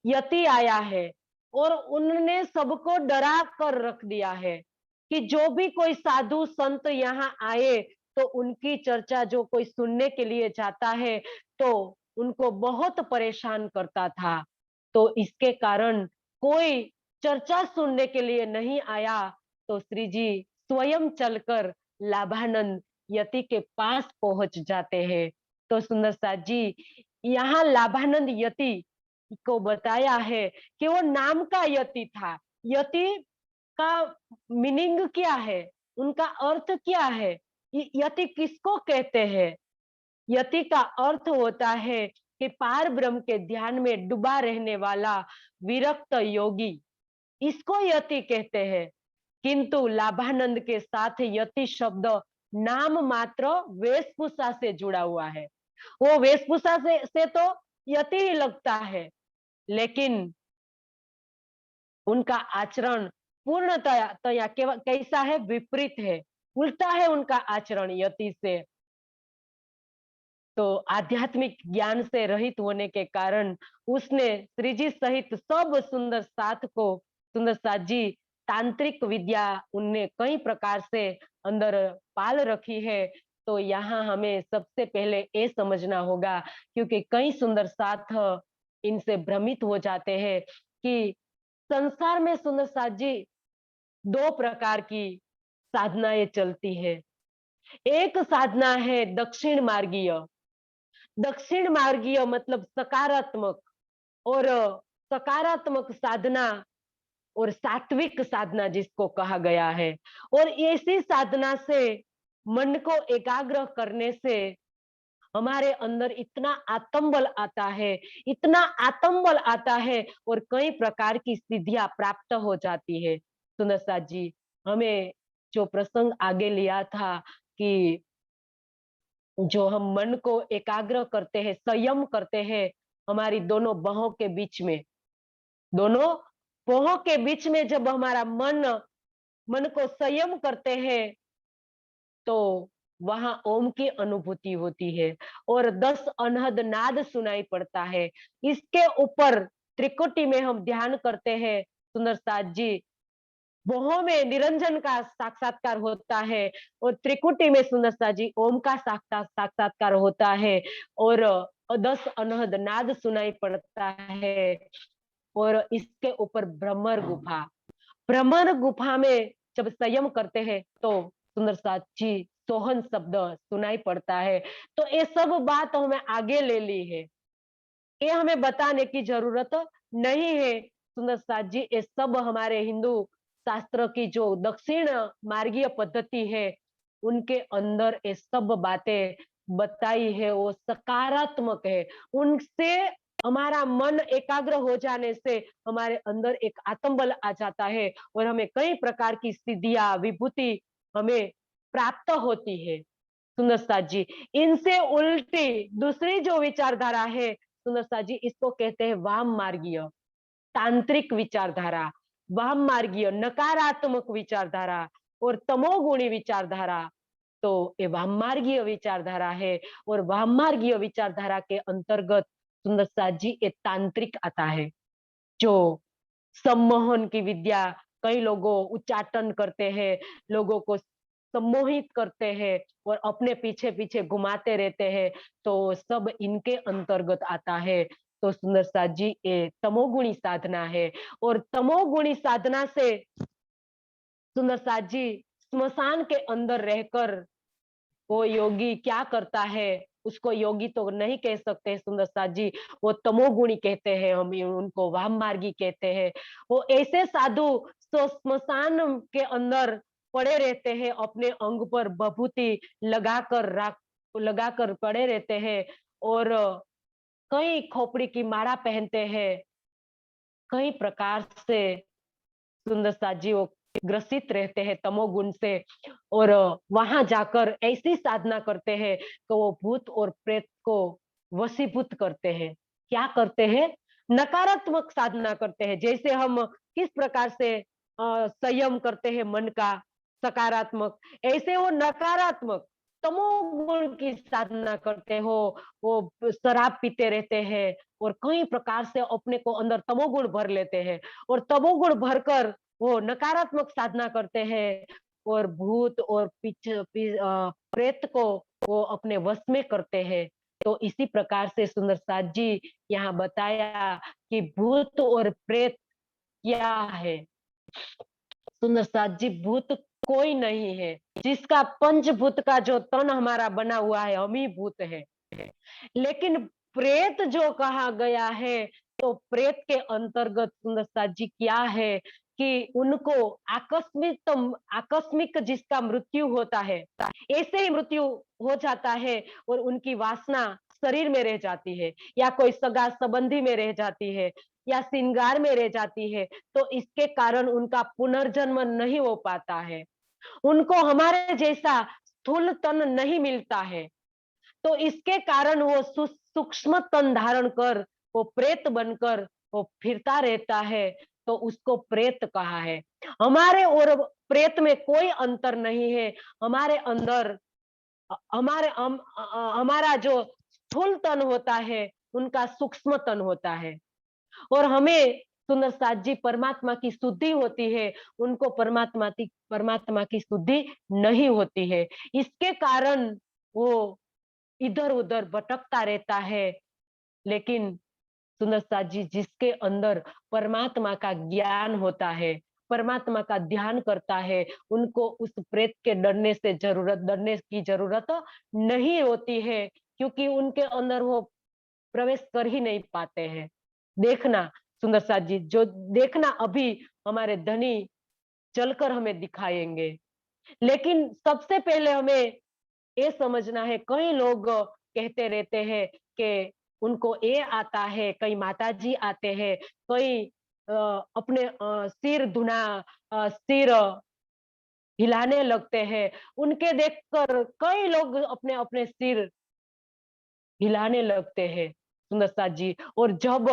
यति आया है और उन्होंने सबको डरा कर रख दिया है कि जो भी कोई साधु संत यहाँ आए तो उनकी चर्चा जो कोई सुनने के लिए जाता है तो उनको बहुत परेशान करता था। तो इसके कारण कोई चर्चा सुनने के लिए नहीं आया। तो श्री जी स्वयं चलकर लाभानंद यति के पास पहुंच जाते हैं। तो सुंदर साथ जी यहाँ लाभानंद यति को बताया है कि वो नाम का यति था। यति का मीनिंग क्या है, उनका अर्थ क्या है, यति किसको कहते हैं? यति का अर्थ होता है कि पार ब्रह्म के ध्यान में डूबा रहने वाला विरक्त योगी, इसको यति कहते हैं। किंतु लाभानंद के साथ यति शब्द नाम मात्र वेशभूषा से जुड़ा हुआ है। वो वेशभूषा से तो यति ही लगता है, लेकिन उनका आचरण पूर्णतया कैसा है, विपरीत है, उल्टा है उनका आचरण यति से। तो आध्यात्मिक ज्ञान से रहित होने के कारण उसने श्री जी सहित सब सुंदर साथ को सुंदर साथ जी तांत्रिक विद्या उनने कई प्रकार से अंदर पाल रखी है। तो यहाँ हमें सबसे पहले ये समझना होगा, क्योंकि कई सुंदर साथ इनसे भ्रमित हो जाते हैं कि संसार में सुंदर साथ जी दो प्रकार की साधनाएं चलती है। एक साधना है दक्षिण मार्गीय। दक्षिण मार्गीय मतलब सकारात्मक, और सकारात्मक साधना और सात्विक साधना जिसको कहा गया है। और ऐसी साधना से मन को एकाग्र करने से हमारे अंदर इतना आत्मबल आता है, इतना आत्मबल आता है और कई प्रकार की सिद्धियां प्राप्त हो जाती है। सुंदर साथ जी हमें जो प्रसंग आगे लिया था कि जो हम मन को एकाग्र करते हैं, संयम करते हैं हमारी दोनों बाहों के बीच में, दोनों बाहों के बीच में जब हमारा मन को संयम करते हैं तो वहां ओम की अनुभूति होती है और 10 अनहद नाद सुनाई पड़ता है। इसके ऊपर त्रिकुटी में हम ध्यान करते हैं सुंदर साथ जी, वहों में निरंजन का साक्षात्कार होता है और त्रिकुटी में सुंदर साथ जी ओम का साक्षात्कार होता है और 10 अनहद नाद सुनाई पड़ता है। और इसके ऊपर भ्रमर गुफा में जब संयम करते हैं तो सुंदर साथ जी सोहन शब्द सुनाई पड़ता है। तो ये सब बात हमें आगे ले ली है, ये हमें बताने की जरूरत नहीं है। सुंदर साथ जी ये सब हमारे हिंदू शास्त्र की जो दक्षिण मार्गीय पद्धति है उनके अंदर ये सब बातें बताई है, वो सकारात्मक है। उनसे हमारा मन एकाग्र हो जाने से हमारे अंदर एक आत्मबल आ जाता है और हमें कई प्रकार की सिद्धियां विभूति हमें प्राप्त होती है। सुंदर साथ जी इनसे उल्टी दूसरी जो विचारधारा है सुंदर साथ जी इसको कहते हैं वाम मार्गीय तांत्रिक विचारधारा, वाम मार्गीय नकारात्मक विचारधारा और तमोगुणी विचारधारा। तो ये वाम मार्गीय विचारधारा है और वाम मार्गीय विचारधारा के अंतर्गत सुंदर साथ जी ये तांत्रिक आता है। जो सम्मोहन की विद्या, कई लोगों उच्चाटन करते हैं, लोगों को सम्मोहित करते हैं और अपने पीछे-पीछे घुमाते रहते हैं, तो सब इनके अंतर्गत आता है। तो सुंदर साथ जी ये तमोगुणी साधना है और तमोगुणी साधना से सुंदर साथ जी स्मशान के अंदर रहकर वो योगी क्या करता है, उसको योगी तो नहीं कह सकते सुंदर साथ जी, वो तमोगुणी कहते हैं, हम उनको वाममार्गी कहते हैं। वो ऐसे साधु तो स्मशान के अंदर पड़े रहते हैं, अपने अंग पर विभूति लगाकर पड़े रहते हैं और कई खोपड़ी की माला पहनते हैं, कई प्रकार से सुंदर साथ जी वो ग्रसित रहते हैं तमोगुण से और वहां जाकर ऐसी साधना करते हैं कि वो भूत और प्रेत को वशीभूत करते हैं। क्या करते हैं? नकारात्मक साधना करते हैं। जैसे हम किस प्रकार से संयम करते हैं मन का सकारात्मक, ऐसे वो नकारात्मक तमोगुण की साधना करते हो। वो शराब पीते रहते हैं और कई प्रकार से अपने को अंदर तमोगुण भर लेते हैं और तमोगुण भरकर वो नकारात्मक साधना करते हैं और भूत और प्रेत को वो अपने वश में करते हैं। तो इसी प्रकार से सुंदर साथ जी यहाँ बताया कि भूत और प्रेत क्या है। सुंदर साथ जी भूत कोई नहीं है, जिसका पंचभूत का जो तन हमारा बना हुआ है हम ही भूत है। लेकिन प्रेत जो कहा गया है, तो प्रेत के अंतर्गत सुंदर साथ जी क्या है कि उनको आकस्मिक जिसका मृत्यु होता है, ऐसे ही मृत्यु हो जाता है और उनकी वासना शरीर में रह जाती है या कोई सगा संबंधी में रह जाती है या श्रृंगार में रह जाती है, तो इसके कारण उनका पुनर्जन्म नहीं हो पाता है। उनको हमारे जैसा स्थूल तन नहीं मिलता है, तो इसके कारण वो सूक्ष्म तन धारण कर वो प्रेत बनकर वो फिरता रहता है, तो उसको प्रेत कहा है। हमारे और प्रेत में कोई अंतर नहीं है। हमारे अंदर हमारा जो स्थूल तन होता है, उनका सूक्ष्म तन होता है और हमें सुंदर साथ जी परमात्मा की शुद्धि होती है, उनको परमात्मा की शुद्धि नहीं होती है। इसके कारण वो इधर-उधर भटकता रहता है। लेकिन सुंदर साथ जी जिसके अंदर परमात्मा का ज्ञान होता है, परमात्मा का ध्यान करता है, उनको उस प्रेत के डरने की जरूरत नहीं होती है, क्योंकि उनके अंदर वो प्रवेश कर ही नहीं पाते हैं। देखना सुंदर साथ जी, जो देखना अभी हमारे धनी चलकर हमें दिखाएंगे, लेकिन सबसे पहले हमें ये समझना है। कई लोग कहते रहते हैं कि उनको ये आता है, कई माताजी आते हैं, कई अपने सिर हिलाने लगते हैं, उनके देखकर कई लोग अपने अपने सिर हिलाने लगते हैं सुंदर साथ जी। और जब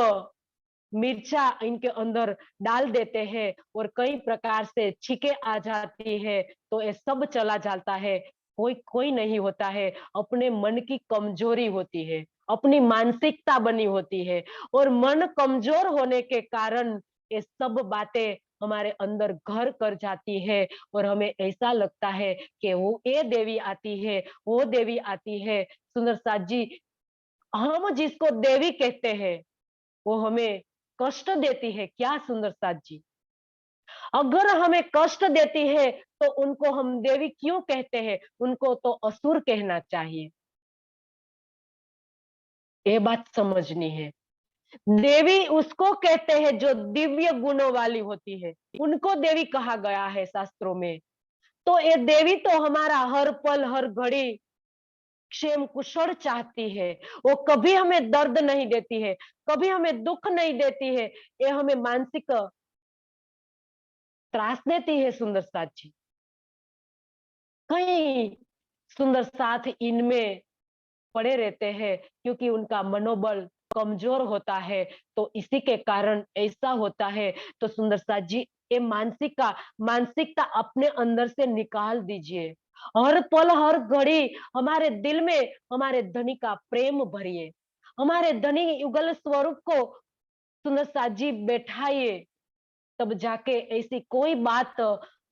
मिर्चा इनके अंदर डाल देते हैं और कई प्रकार से छींके आ जाती है, तो ये सब चला जाता है। कोई कोई नहीं होता है, अपने मन की कमजोरी होती है, अपनी मानसिकता बनी होती है और मन कमजोर होने के कारण ये सब बातें हमारे अंदर घर कर जाती है और हमें ऐसा लगता है कि वो ये देवी आती है, वो देवी आती है। सुंदर साथ जी, हम जिसको देवी कहते हैं वो हमें कष्ट देती है क्या सुंदर साथ जी? अगर हमें कष्ट देती है तो उनको हम देवी क्यों कहते हैं? उनको तो असुर कहना चाहिए। ये बात समझनी है। देवी उसको कहते हैं जो दिव्य गुणों वाली होती है, उनको देवी कहा गया है शास्त्रों में। तो ये देवी तो हमारा हर पल हर घड़ी क्षेम कुशल चाहती है। वो कभी हमें दर्द नहीं देती है, कभी हमें दुख नहीं देती है। ये हमें मानसिक त्रास देती है सुंदर साथ जी। कई सुंदर साथ इनमें पड़े रहते हैं क्योंकि उनका मनोबल कमजोर होता है, तो इसी के कारण ऐसा होता है। तो सुंदर साथ जी ये मानसिकता अपने अंदर से निकाल दीजिए। हर पल हर घड़ी हमारे दिल में हमारे धनी का प्रेम भरिए, हमारे धनी युगल स्वरूप को सुंदर साथ जी बैठाइए, तब जाके ऐसी कोई बात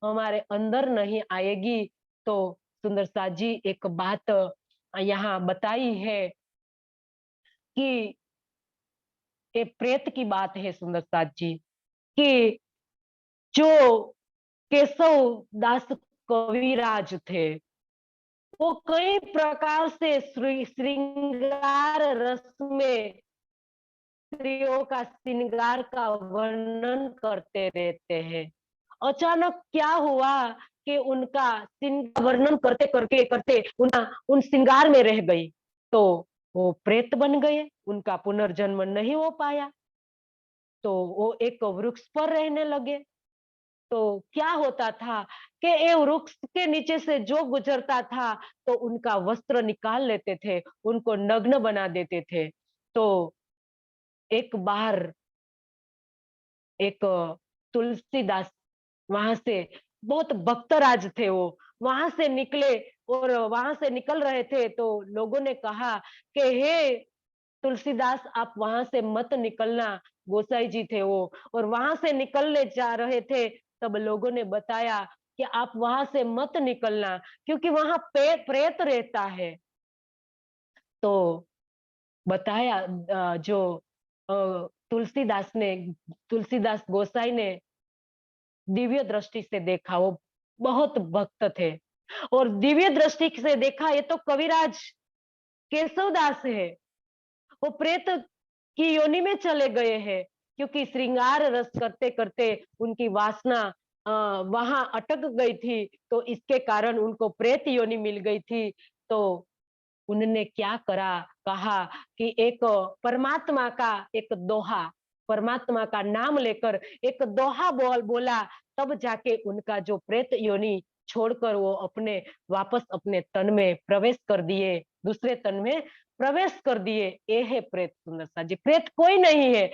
हमारे अंदर नहीं आएगी। तो सुंदर साथ जी एक बात यहाँ बताई है कि ये प्रेत की बात है सुंदर साथ जी, कि जो केशव दास कविराज थे, वो कई प्रकार से श्रृंगार रस में स्त्रियों का श्रृंगार का वर्णन करते रहते हैं। अचानक क्या हुआ कि उनका वर्णन करते करके करते उन श्रृंगार में रह गई, तो वो प्रेत बन गए, उनका पुनर्जन्म नहीं हो पाया, तो वो एक वृक्ष पर रहने लगे। तो क्या होता था कि ये वृक्ष के नीचे से जो गुजरता था तो उनका वस्त्र निकाल लेते थे, उनको नग्न बना देते थे। तो एक बार एक तुलसीदास वहां से, बहुत भक्तराज थे वो, वहां से निकले, और वहां से निकल रहे थे तो लोगों ने कहा कि हे तुलसीदास, आप वहां से मत निकलना। गोसाई जी थे वो, और वहां से निकलने जा रहे थे, तब लोगों ने बताया कि आप वहां से मत निकलना, क्योंकि वहां प्रेत रहता है। तो बताया जो तुलसीदास गोसाई ने दिव्य दृष्टि से देखा, वो बहुत भक्त थे, और दिव्य दृष्टि से देखा ये तो कविराज केशवदास है, वो प्रेत की योनि में चले गए हैं, क्योंकि श्रृंगार रस करते करते उनकी वासना वहां अटक गई थी, तो इसके कारण उनको प्रेत योनि मिल गई थी। तो उन्होंने क्या करा, कहा कि एक परमात्मा का एक दोहा, परमात्मा का नाम लेकर एक दोहा बोला, तब जाके उनका जो प्रेत योनि छोड़कर वो अपने वापस अपने तन में प्रवेश कर दिए, दूसरे तन में प्रवेश कर दिए। ये है प्रेत सुंदर सा जी। प्रेत कोई नहीं है,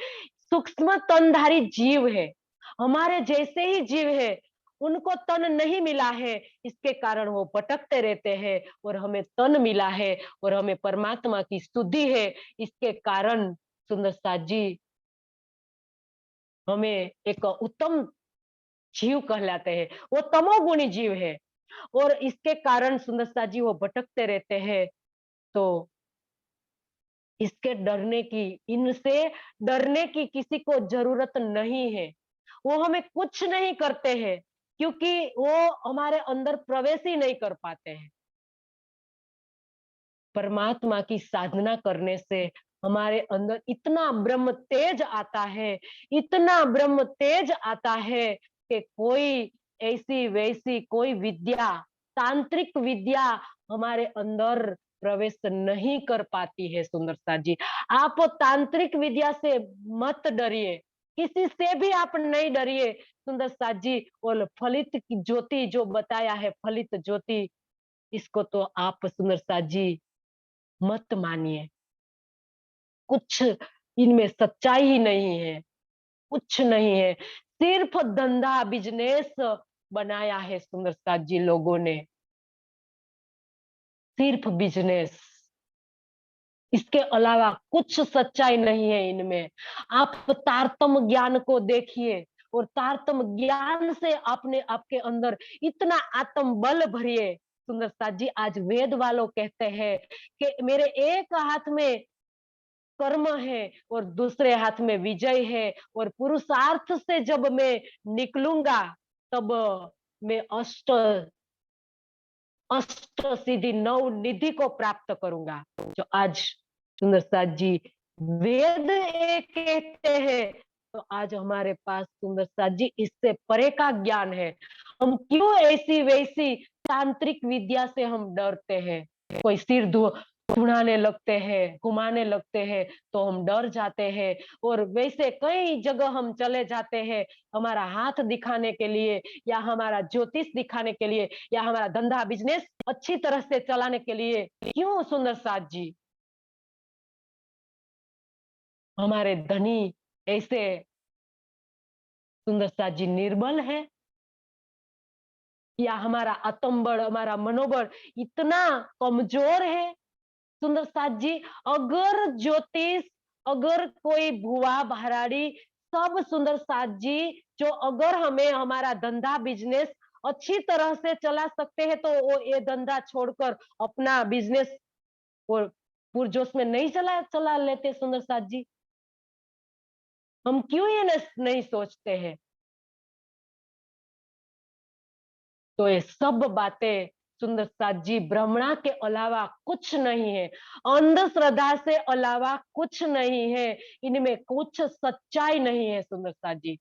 सूक्ष्म तनधारी जीव है, हमारे जैसे ही जीव है, उनको तन नहीं मिला है, इसके कारण वो भटकते रहते हैं, और हमें तन मिला है और हमें परमात्मा की स्तुति है, इसके कारण सुंदर साथ जी हमें एक उत्तम जीव कहलाते हैं, वो तमोगुणी जीव है, और इसके कारण सुंदर साथ जी वो भटकते रहते हैं। तो इसके डरने की, इनसे डरने की किसी को जरूरत नहीं है, वो हमें कुछ नहीं करते हैं, क्योंकि वो हमारे अंदर प्रवेश ही नहीं कर पाते हैं। परमात्मा की साधना करने से हमारे अंदर इतना ब्रह्म तेज आता है, इतना ब्रह्म तेज आता है कि कोई ऐसी वैसी कोई विद्या, तांत्रिक विद्या हमारे अंदर प्रवेश नहीं कर पाती है। सुंदर साथ जी, आप तांत्रिक विद्या से मत डरिए, किसी से भी आप नहीं डरिए सुंदर साथ जी। और फलित की ज्योति जो बताया है, फलित ज्योति, इसको तो आप सुंदर साथ जी मत मानिए, कुछ इनमें सच्चाई ही नहीं है, कुछ नहीं है, सिर्फ धंधा बिजनेस बनाया है सुंदर साथ जी लोगों ने, सिर्फ बिजनेस, इसके अलावा कुछ सच्चाई नहीं है इनमें। आप तारतम ज्ञान को देखिए, और तारतम ज्ञान से आपने आपके अंदर इतना आत्म बल भरिए। सुंदर साथ जी, आज वेद वालों कहते हैं कि मेरे एक हाथ में कर्म है और दूसरे हाथ में विजय है, और पुरुषार्थ से जब मैं निकलूंगा, तब मैं अष्ट अष्ट सिद्धि नौ निधि को प्राप्त करूंगा। जो आज सुंदर साथ जी वेद एक कहते हैं, तो आज हमारे पास सुंदर साथ जी इससे परे का ज्ञान है। हम क्यों ऐसी वैसी तांत्रिक विद्या से हम डरते हैं, कोई सिर धुनाने लगते हैं, घुमाने लगते हैं, तो हम डर जाते हैं, और वैसे कई जगह हम चले जाते हैं हमारा हाथ दिखाने के लिए, या हमारा ज्योतिष दिखाने के लिए, या हमारा धंधा बिजनेस अच्छी तरह से चलाने के लिए। क्यों सुंदर साथ जी, हमारे धनी ऐसे सुंदर साथ जी निर्बल है, या हमारा आत्मबल, हमारा मनोबल इतना कमजोर है। सुंदर साथ जी, अगर ज्योतिष, अगर कोई भुआ भराड़ी, सब सुंदर साथ जी, जो अगर हमें हमारा धंधा बिजनेस अच्छी तरह से चला सकते हैं, तो वो ये धंधा छोड़कर अपना बिजनेस पुरजोश में नहीं चला लेते सुंदर साथ जी। हम क्यों ये नहीं सोचते हैं? तो ये सब बातें सुंदर साथ जी भ्रमणा के अलावा कुछ नहीं है, अंधश्रद्धा से अलावा कुछ नहीं है, इनमें कुछ सच्चाई नहीं है सुंदर साथ जी।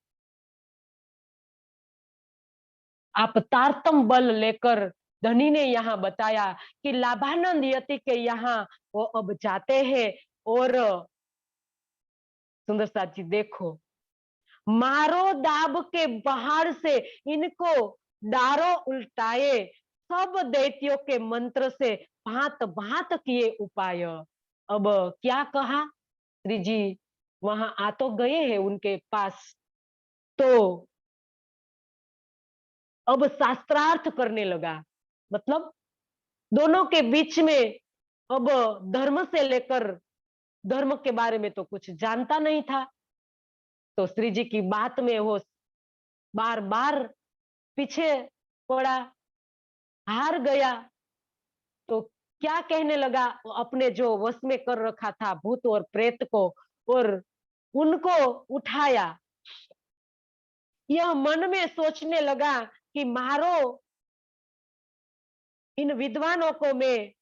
आप तारतम बल लेकर धनी ने यहाँ बताया कि लाभानंद यति के यहाँ वो अब जाते हैं, और सुंदर साथ जी देखो, मारो दाब के बाहर से इनको डारो उल्टाए, सब दैत्यों के मंत्र से भांत भांत किए उपाय। अब क्या कहा श्री जी, वहां आ तो गए हैं उनके पास, तो अब शास्त्रार्थ करने लगा। मतलब दोनों के बीच में अब धर्म से लेकर, धर्म के बारे में तो कुछ जानता नहीं था, तो श्री जी की बात में वो बार बार पीछे पड़ा, हार गया। तो क्या कहने लगा, अपने जो वश में कर रखा था भूत और प्रेत को, और उनको उठाया। यह मन में सोचने लगा कि मारो इन विद्वानों को, मैं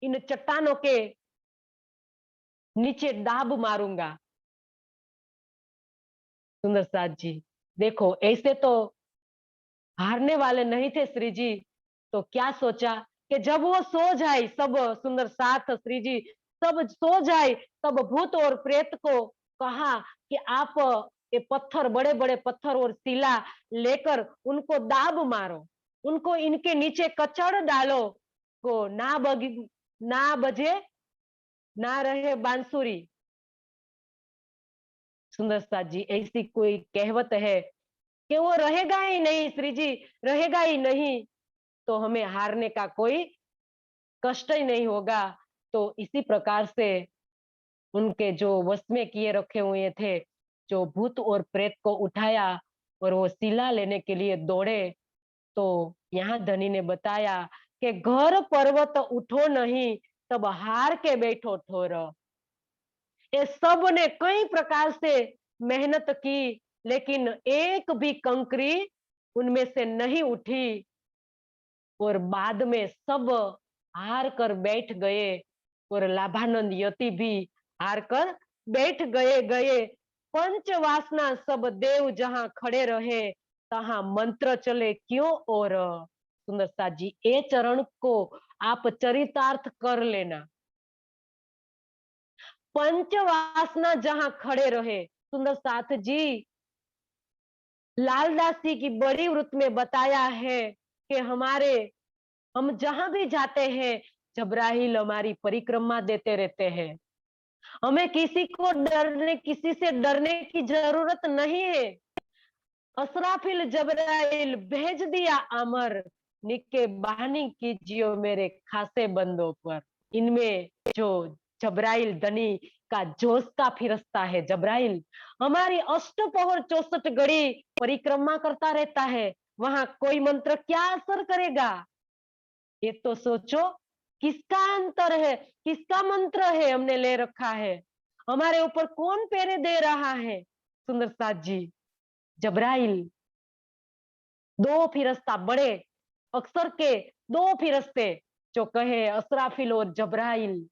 इन चट्टानों के नीचे डाब मारूंगा। सुंदर साथ जी देखो, ऐसे तो हारने वाले नहीं थे श्री जी, तो क्या सोचा कि जब वो सो जाए, सब सुंदर साथ श्री जी सब सो जाए, तब भूत और प्रेत को कहा कि आप ये पत्थर, बड़े बड़े पत्थर और शिला लेकर उनको दाब मारो, उनको इनके नीचे कचड़ डालो, को ना बजे, ना रहे बांसुरी। सुंदर साथ जी ऐसी कोई कहवत है कि वो रहेगा ही नहीं श्री जी, रहेगा ही नहीं, तो हमें हारने का कोई कष्ट ही नहीं होगा। तो इसी प्रकार से उनके जो वश में किए रखे हुए थे, जो भूत और प्रेत को उठाया और वो शिला लेने के लिए दौड़े, तो यहाँ धनी ने बताया कि घर पर्वत उठो नहीं, तब हार के बैठो ठोर। ये सब ने कई प्रकार से मेहनत की, लेकिन एक भी कंकरी उनमें से नहीं उठी, और बाद में सब हार कर बैठ गए, और लाभानंद यति भी हार कर बैठ गए गए। पंच वासना सब देव जहां खड़े रहे, तहां मंत्र चले क्यों। और सुंदर साथ जी ए चरण को आप चरितार्थ कर लेना। पंच वासना जहां खड़े रहे, सुंदर साथ जी लालदास जी की बड़ी वृत्त में बताया है कि हम जहां भी जाते हैं, जबराइल हमारी परिक्रमा देते रहते हैं, हमें किसी से डरने की जरूरत नहीं है। असराफिल जबराइल भेज दिया अमर, निके बहानी कीजियो मेरे खासे बंदों पर। इनमें जो जबराइल धनी का जोश का फिरस्ता है, जबराइल हमारी अष्टपहर 64 घड़ी परिक्रमा करता रहता है, वहां कोई मंत्र क्या असर करेगा। ये तो सोचो, किसका अंतर है, किसका मंत्र है हमने ले रखा है, हमारे ऊपर कौन पहरे दे रहा है। सुंदर साथ जी जबराइल, दो फिरस्ता बड़े अक्सर के, दो फिरस्ते जो कहे असराफिल और जबराइल,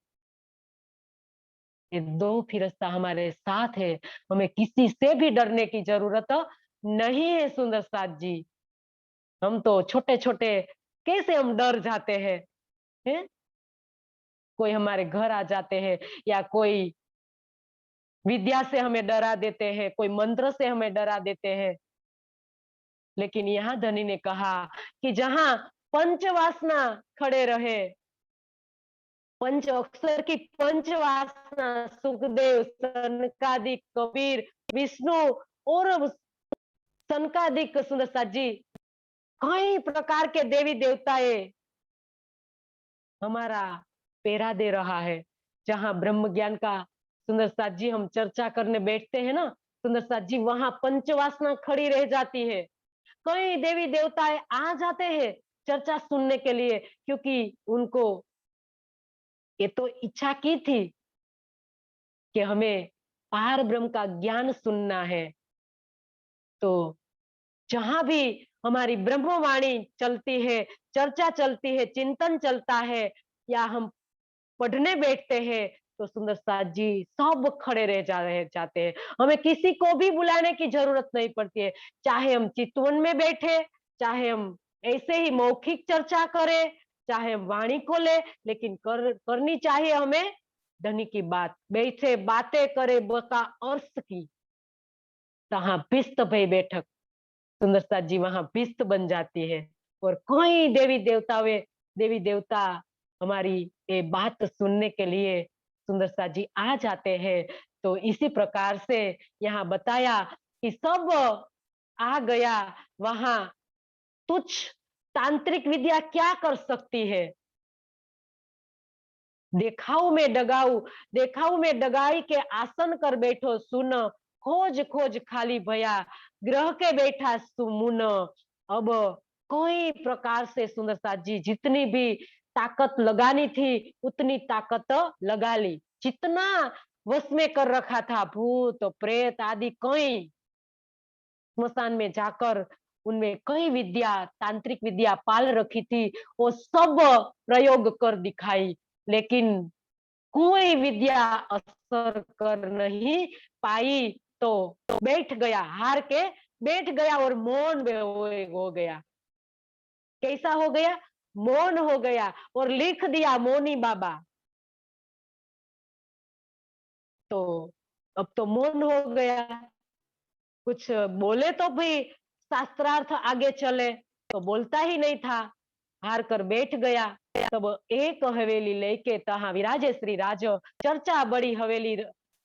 ये दो फिरस्ता हमारे साथ है, हमें किसी से भी डरने की जरूरत नहीं है। सुंदर साथ जी हम तो छोटे छोटे कैसे हम डर जाते हैं, हैं? कोई हमारे घर आ जाते हैं, या कोई विद्या से हमें डरा देते हैं, कोई मंत्र से हमें डरा देते हैं, लेकिन यहाँ धनी ने कहा कि जहां पंचवासना खड़े रहे, पंच अक्षर की पंचवासना, सुखदेव, सनकादिक, कबीर, विष्णु और सनकादिक, सुंदर साथ जी कई प्रकार के देवी देवताएं हमारा पहरा दे रहा है। जहां ब्रह्म ज्ञान का सुंदर साथ जी हम चर्चा करने बैठते हैं ना, सुंदर साथ जी वहां पंचवासना खड़ी रह जाती है। कई देवी देवताएं आ जाते हैं चर्चा सुनने के लिए, क्योंकि उनको ये तो इच्छा की थी कि हमें पार ब्रह्म का ज्ञान सुनना है। तो जहां भी हमारी ब्रह्मवाणी चलती है, चर्चा चलती है, चिंतन चलता है, या हम पढ़ने बैठते हैं, तो सुंदर साथ जी सब खड़े रह जाते हैं। हमें किसी को भी बुलाने की जरूरत नहीं पड़ती है। चाहे हम चितवन में बैठे, चाहे हम ऐसे ही मौखिक चर्चा करें, चाहे हम वाणी खोले, लेकिन करनी चाहिए हमें धनी की बात। बैठे बातें करे बता अर्थ की, तहां पिस्त भई बैठक। सुंदरता जी वहां पिस्त बन जाती है, और कोई देवी देवता हमारी ये बात सुनने के लिए सुंदरता जी आ जाते हैं। तो इसी प्रकार से यहाँ बताया कि सब आ गया वहां। तुच्छ तांत्रिक विद्या क्या कर सकती है? देखाऊ में डगाऊ, देखाऊ में डगाई के आसन कर बैठो सुन, खोज खोज खाली भया, ग्रह के बैठा सुमुन। अब कोई प्रकार से सुंदर साथ जी जितनी भी ताकत लगानी थी उतनी ताकत लगा ली। जितना वश में कर रखा था भूत प्रेत आदि, कई स्मशान में जाकर उनमें कई विद्या, तांत्रिक विद्या पाल रखी थी, वो सब प्रयोग कर दिखाई, लेकिन कोई विद्या असर कर नहीं पाई। तो बैठ गया, हार के बैठ गया और मौन में हो गया। कैसा हो गया? मौन हो गया और लिख दिया मौनी बाबा। तो अब तो मौन हो गया, कुछ बोले तो भी शास्त्रार्थ आगे चले, तो बोलता ही नहीं था, हार कर बैठ गया। तब एक हवेली लेके तहा विराजे श्री राज, चर्चा बड़ी हवेली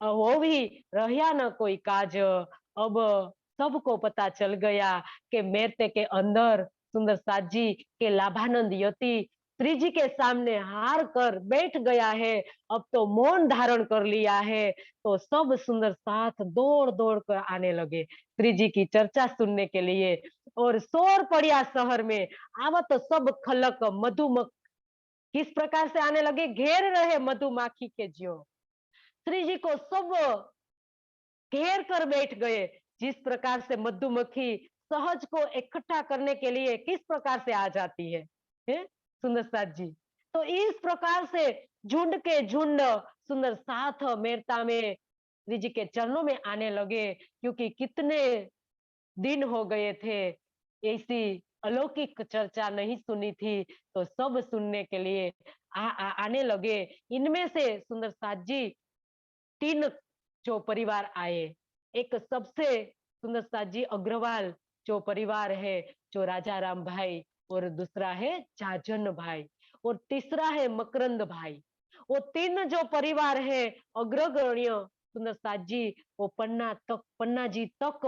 हो भी रहा न कोई काज। अब सबको पता चल गया कि मेरते के अंदर सुंदर साथ जी के लाभानंद यति श्री जी के सामने हार कर बैठ गया है, अब तो मौन धारण कर लिया है। तो सब सुंदर साथ दौड़ दौड़ कर आने लगे श्री जी की चर्चा सुनने के लिए, और शोर पड़िया शहर में। आवत तो सब खलक मधुमक्खी किस प्रकार से आने लगे, घेर रहे मधुमाखी के ज्यो। श्री जी को सब घेर कर बैठ गए, जिस प्रकार से मधुमक्खी सहज को इकट्ठा करने के लिए किस प्रकार से आ जाती है सुंदर साथ जी। तो इस प्रकार से झुंड के झुंड सुंदर साथ मेरता में श्री जी के चरणों में आने लगे, क्योंकि कितने दिन हो गए थे ऐसी अलौकिक चर्चा नहीं सुनी थी। तो सब सुनने के लिए आने लगे। इनमें से सुंदर साथ जी तीन जो परिवार आए, एक सबसे सुंदर साथ जी अग्रवाल जो परिवार है, जो राजा राम भाई, और दूसरा है जाजन भाई, और तीसरा है मकरंद भाई। वो तीन जो परिवार है अग्रगण्य सुंदर साथ जी, वो पन्ना जी तक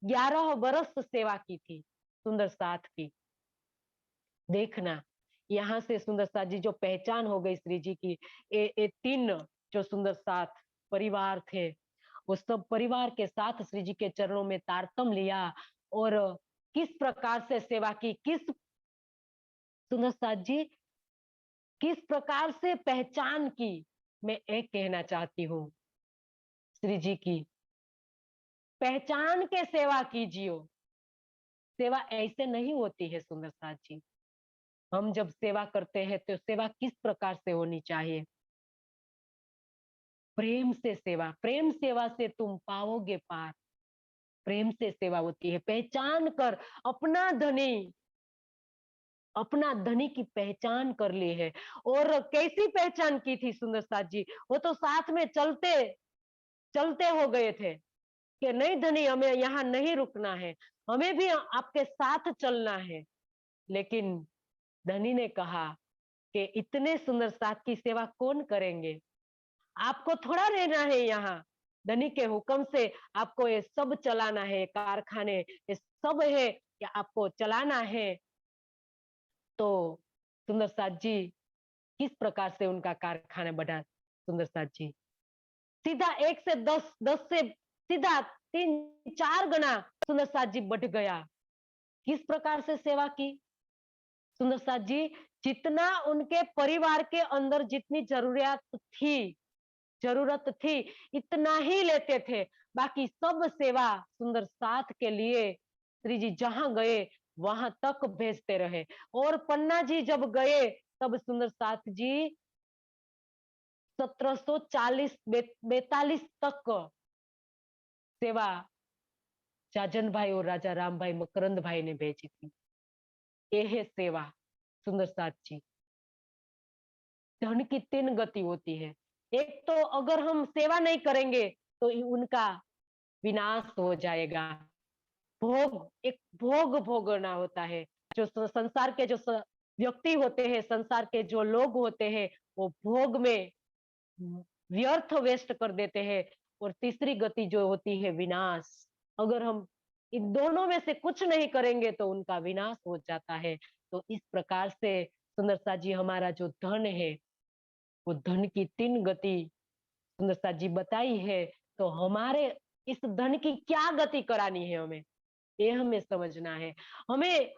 11 बरस सेवा की थी सुंदर साथ की। देखना यहाँ से सुंदर साथ जी जो पहचान हो गई श्री जी की, ये तीन जो सुंदर साथ परिवार थे, वो सब परिवार के साथ श्री जी के चरणों में तारतम लिया, और किस प्रकार से सेवा की, किस सुंदर साथ जी किस प्रकार से पहचान की, मैं एक कहना चाहती हूँ श्री जी की, पहचान के सेवा कीजिए। सेवा ऐसे नहीं होती है सुंदर साथ जी। हम जब सेवा करते हैं तो सेवा किस प्रकार से होनी चाहिए? प्रेम से सेवा, प्रेम सेवा से तुम पाओगे पार। प्रेम से सेवा होती है, पहचान कर अपना धनी, अपना धनी की पहचान कर ली है। और कैसी पहचान की थी सुंदर साथ जी? वो तो साथ में चलते चलते हो गए थे कि नहीं धनी, हमें यहाँ नहीं रुकना है, हमें भी आपके साथ चलना है। लेकिन धनी ने कहा कि इतने सुंदर साथ की सेवा कौन करेंगे, आपको थोड़ा रहना है यहाँ। धनी के हुक्म से आपको ये सब चलाना है, कारखाने ये सब है कि आपको चलाना है। तो सुंदर साथ जी किस प्रकार से उनका कारखाना बढ़ा सुंदर साथ जी? सीधा 1 से 10, 10 से सीधा 3-4 गुना सुंदर साथ जी बढ़ गया। किस प्रकार से सेवा की सुंदर साथ जी? जितना उनके परिवार के अंदर जितनी जरूरत थी, इतना ही लेते थे। बाकी सब सेवा सुंदर साथ के लिए श्री जी जहां गए वहां तक भेजते रहे। और पन्ना जी जब गए तब सुंदर साथ जी 1740 42 तक सेवा जाजन भाई और राजा राम भाई मकरंद भाई ने भेजी थी। ये है सेवा सुंदर साथ जी। धन की 3 गति होती है। एक तो अगर हम सेवा नहीं करेंगे तो उनका विनाश हो जाएगा। एक भोग भोगना होता है। जो संसार के जो व्यक्ति होते हैं, संसार के जो लोग होते हैं, वो भोग में व्यर्थ वेस्ट कर देते हैं। और तीसरी गति जो होती है विनाश। अगर हम इन दोनों में से कुछ नहीं करेंगे तो उनका विनाश हो जाता है। तो इस प्रकार से सुंदरसा जी हमारा जो धन है, वो धन की 3 गति सुंदरसा जी बताई है। तो हमारे इस धन की क्या गति करानी है, हमें ये हमें समझना है। हमें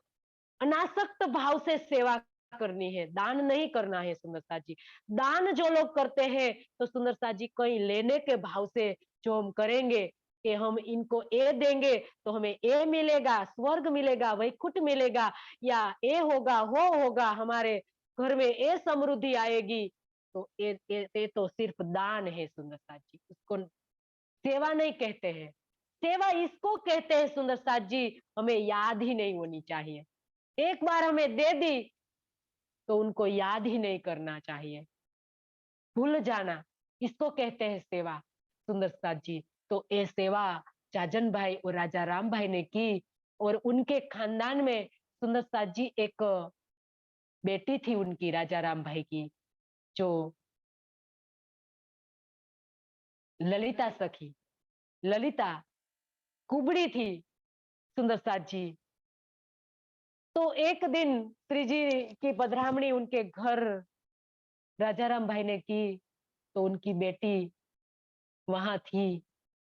अनासक्त भाव से सेवा करनी है, दान नहीं करना है सुंदरता जी। दान जो लोग करते हैं तो सुंदरता जी कहीं लेने के भाव से जो हम करेंगे कि हम इनको ये देंगे तो हमें ये मिलेगा, स्वर्ग मिलेगा, वैकुंठ मिलेगा, या ये होगा वो होगा, हमारे घर में ये समृद्धि आएगी। तो ये तो सिर्फ दान है सुंदरता जी, उसको सेवा नहीं कहते हैं। सेवा इसको कहते हैं सुंदर साथ जी, हमें याद ही नहीं होनी चाहिए। एक बार हमें दे दी तो उनको याद ही नहीं करना चाहिए, भूल जाना, इसको कहते हैं सेवा सुंदर साथ जी। तो ये सेवा जाजन भाई और राजा राम भाई ने की। और उनके खानदान में सुंदर साथ जी एक बेटी थी उनकी, राजा राम भाई की, जो ललिता सखी, ललिता कुबड़ी थी सुंदर साथ जी। तो एक दिन श्री जी की पधरामणी उनके घर राजाराम भाई ने की, तो उनकी बेटी वहां थी।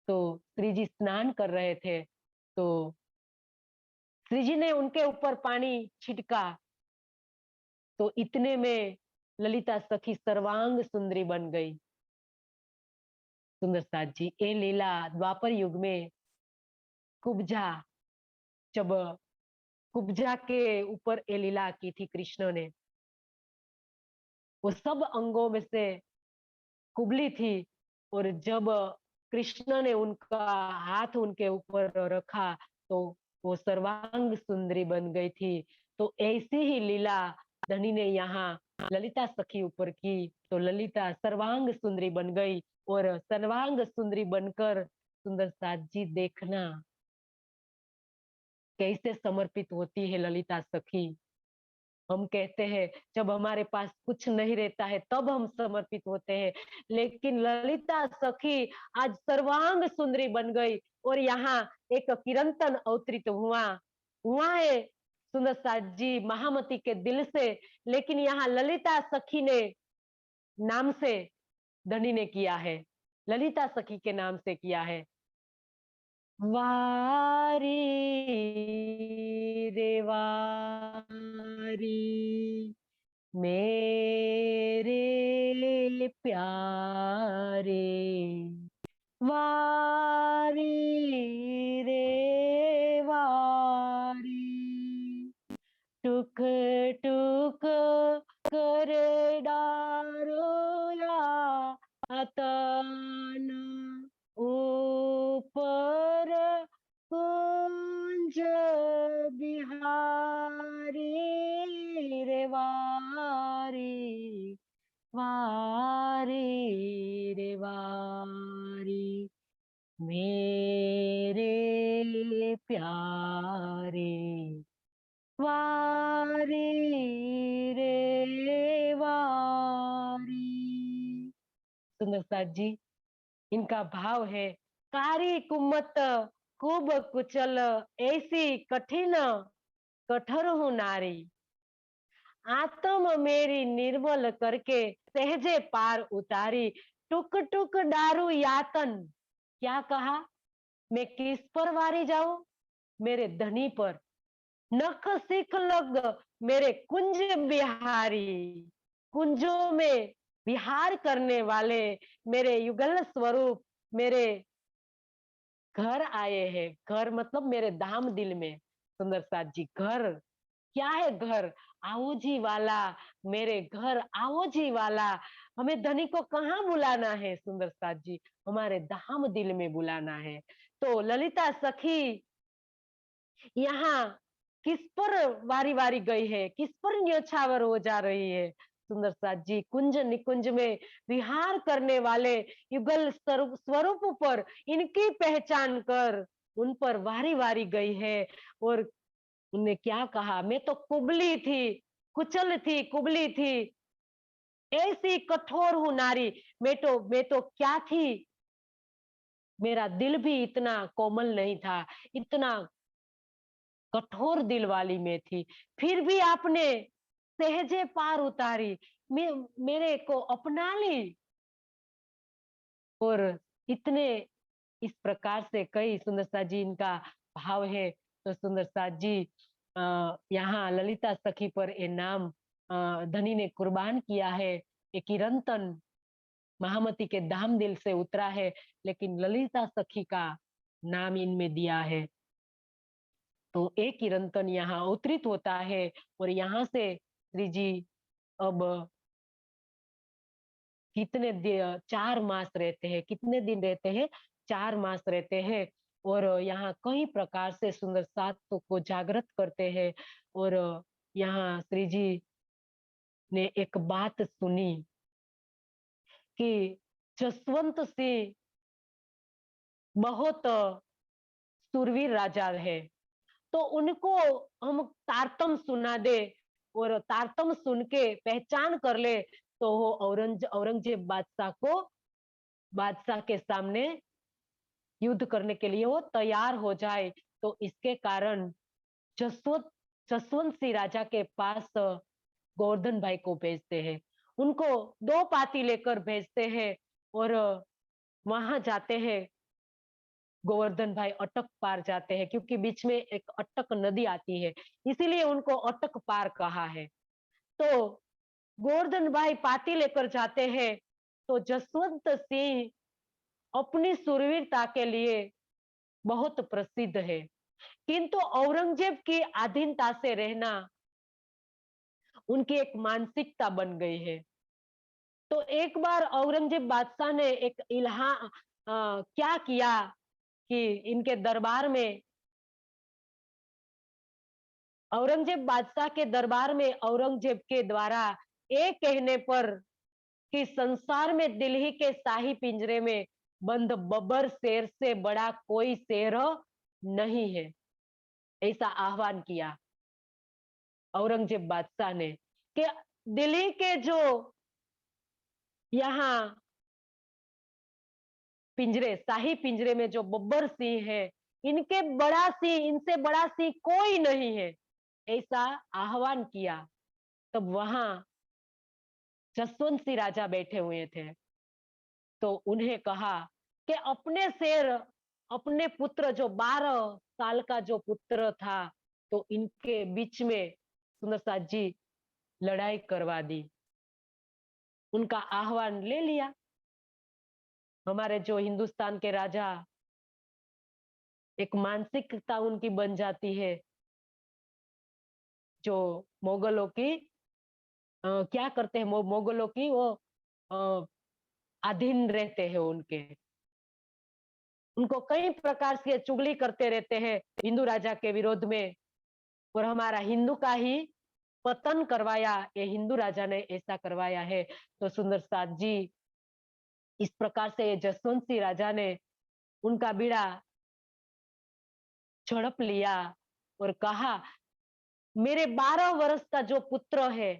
तो श्री जी स्नान कर रहे थे, तो श्री जी ने उनके ऊपर पानी छिटका। तो इतने में ललिता सखी सर्वांग सुंदरी बन गई सुंदर साथ जी। ये लीला द्वापर युग में कुब्जा, जब कुब्जा के ऊपर ये लीला की थी कृष्ण ने, वो सब अंगों में से कुबली थी। और जब कृष्ण ने उनका हाथ उनके ऊपर रखा तो वो सर्वांग सुंदरी बन गई थी। तो ऐसी ही लीला धनी ने यहाँ ललिता सखी ऊपर की, तो ललिता सर्वांग सुंदरी बन गई। और सर्वांग सुंदरी बनकर सुंदर साथ जी देखना कैसे समर्पित होती है ललिता सखी। हम कहते हैं जब हमारे पास कुछ नहीं रहता है तब हम समर्पित होते हैं, लेकिन ललिता सखी आज सर्वांग सुंदरी बन गई। और यहाँ एक किरंतन अवतरित हुआ है सुंदर साथ जी महामती के दिल से। लेकिन यहाँ ललिता सखी ने नाम से धनी ने किया है, ललिता सखी के नाम से किया है। वारी रे वारी मेरे प्यारे, वारी रे वारी टुक टुक कर डारोया अतन ऊपर कुंज बिहारी रे वारी, वारी रे वारी मेरे प्यारे, वारी रे वारी। सुंदर साथ जी, इनका भाव है, कारी कुमत खूब कुचल ऐसी कठिन कठोर हूं नारी, आत्म मेरी निर्मल करके सहजे पार उतारी, टुक टुक डारू यातन, क्या कहा, मैं किस पर वारी जाऊं, मेरे धनी पर, नख सिख लग मेरे कुंज बिहारी, कुंजों में विहार करने वाले मेरे युगल स्वरूप मेरे घर आए हैं। घर मतलब मेरे धाम दिल में। सुंदर साथ जी, घर क्या है? घर आओ जी वाला, मेरे घर आओ जी वाला। हमें धनी को कहाँ बुलाना है सुंदर साथ जी? हमारे धाम दिल में बुलाना है। तो ललिता सखी यहाँ किस पर वारी वारी गई है, किस पर न्योछावर हो जा रही है? सुंदर साथ जी कुंज निकुंज में विहार करने वाले युगल स्वरूप पर इनकी पहचान कर उन पर वारी वारी गई है। और उनने क्या कहा, मैं तो कुबली थी, कुचल थी, कुबली थी, ऐसी कठोर हूं नारी। मैं तो क्या थी, मेरा दिल भी इतना कोमल नहीं था, इतना कठोर दिल वाली मैं थी, फिर भी आपने सहजे पार उतारी, मैं मेरे को अपना ली। और इतने इस प्रकार से कई सुंदर साथ जी इनका भाव है। तो सुंदर साथ जी यहाँ ललिता सखी पर ये नाम धनी ने कुर्बान किया है। ये किरंतन महामती के धाम दिल से उतरा है, लेकिन ललिता सखी का नाम इनमें दिया है। तो एक किरंतन यहाँ अवतरित होता है और यहाँ से श्री जी अब कितने 4 मास रहते हैं, कितने दिन रहते हैं? 4 मास रहते हैं। और यहाँ कई प्रकार से सुंदर सात को जागृत करते हैं। और यहाँ श्री जी ने एक बात सुनी कि जसवंत सिंह बहुत सुरवीर राजा है, तो उनको हम तारतम सुना दे, और तारतम सुन के पहचान कर ले, तो वो औरंगजेब बादशाह के सामने युद्ध करने के लिए वो तैयार हो जाए। तो इसके कारण जसवंत जसवंत सिंह राजा के पास गोवर्धन भाई को भेजते हैं। उनको 2 पाती लेकर भेजते हैं और वहां जाते हैं। गोवर्धन भाई अटक पार जाते हैं, क्योंकि बीच में एक अटक नदी आती है, इसीलिए उनको अटक पार कहा है। तो गोवर्धन भाई पाती लेकर जाते हैं। तो जसवंत सिंह अपनी सुरवीरता के लिए बहुत प्रसिद्ध है, किंतु औरंगजेब की अधीनता से रहना उनकी एक मानसिकता बन गई है। तो एक बार औरंगजेब बादशाह ने एक क्या किया कि इनके दरबार में, औरंगजेब बादशाह के दरबार में औरंगजेब के द्वारा एक कहने पर कि संसार में दिल्ली के शाही पिंजरे में बंद बब्बर शेर से बड़ा कोई शेर नहीं है, ऐसा आह्वान किया औरंगजेब बादशाह ने कि दिल्ली के जो यहाँ पिंजरे, शाही पिंजरे में जो बब्बर सिंह है, इनके बड़ा सिंह, इनसे बड़ा सिंह कोई नहीं है, ऐसा आह्वान किया। तब वहां जसवंत सिंह राजा बैठे हुए थे। तो उन्हें कहा कि अपने शेर, अपने पुत्र, जो 12 साल का जो पुत्र था, तो इनके बीच में सुंदर साथ जी लड़ाई करवा दी। उनका आह्वान ले लिया। हमारे जो हिंदुस्तान के राजा, एक मानसिकता उनकी बन जाती है, जो मोगलों की क्या करते हैं, मोगलों की वो अधीन रहते हैं उनके, उनको कई प्रकार से चुगली करते रहते हैं हिंदू राजा के विरोध में। और हमारा हिंदू का ही पतन करवाया, ये हिंदू राजा ने ऐसा करवाया है। तो सुंदर साथ जी इस प्रकार से जसवंत सिंह राजा ने उनका बीड़ा झड़प लिया और कहा, मेरे 12 वर्ष का जो पुत्र है,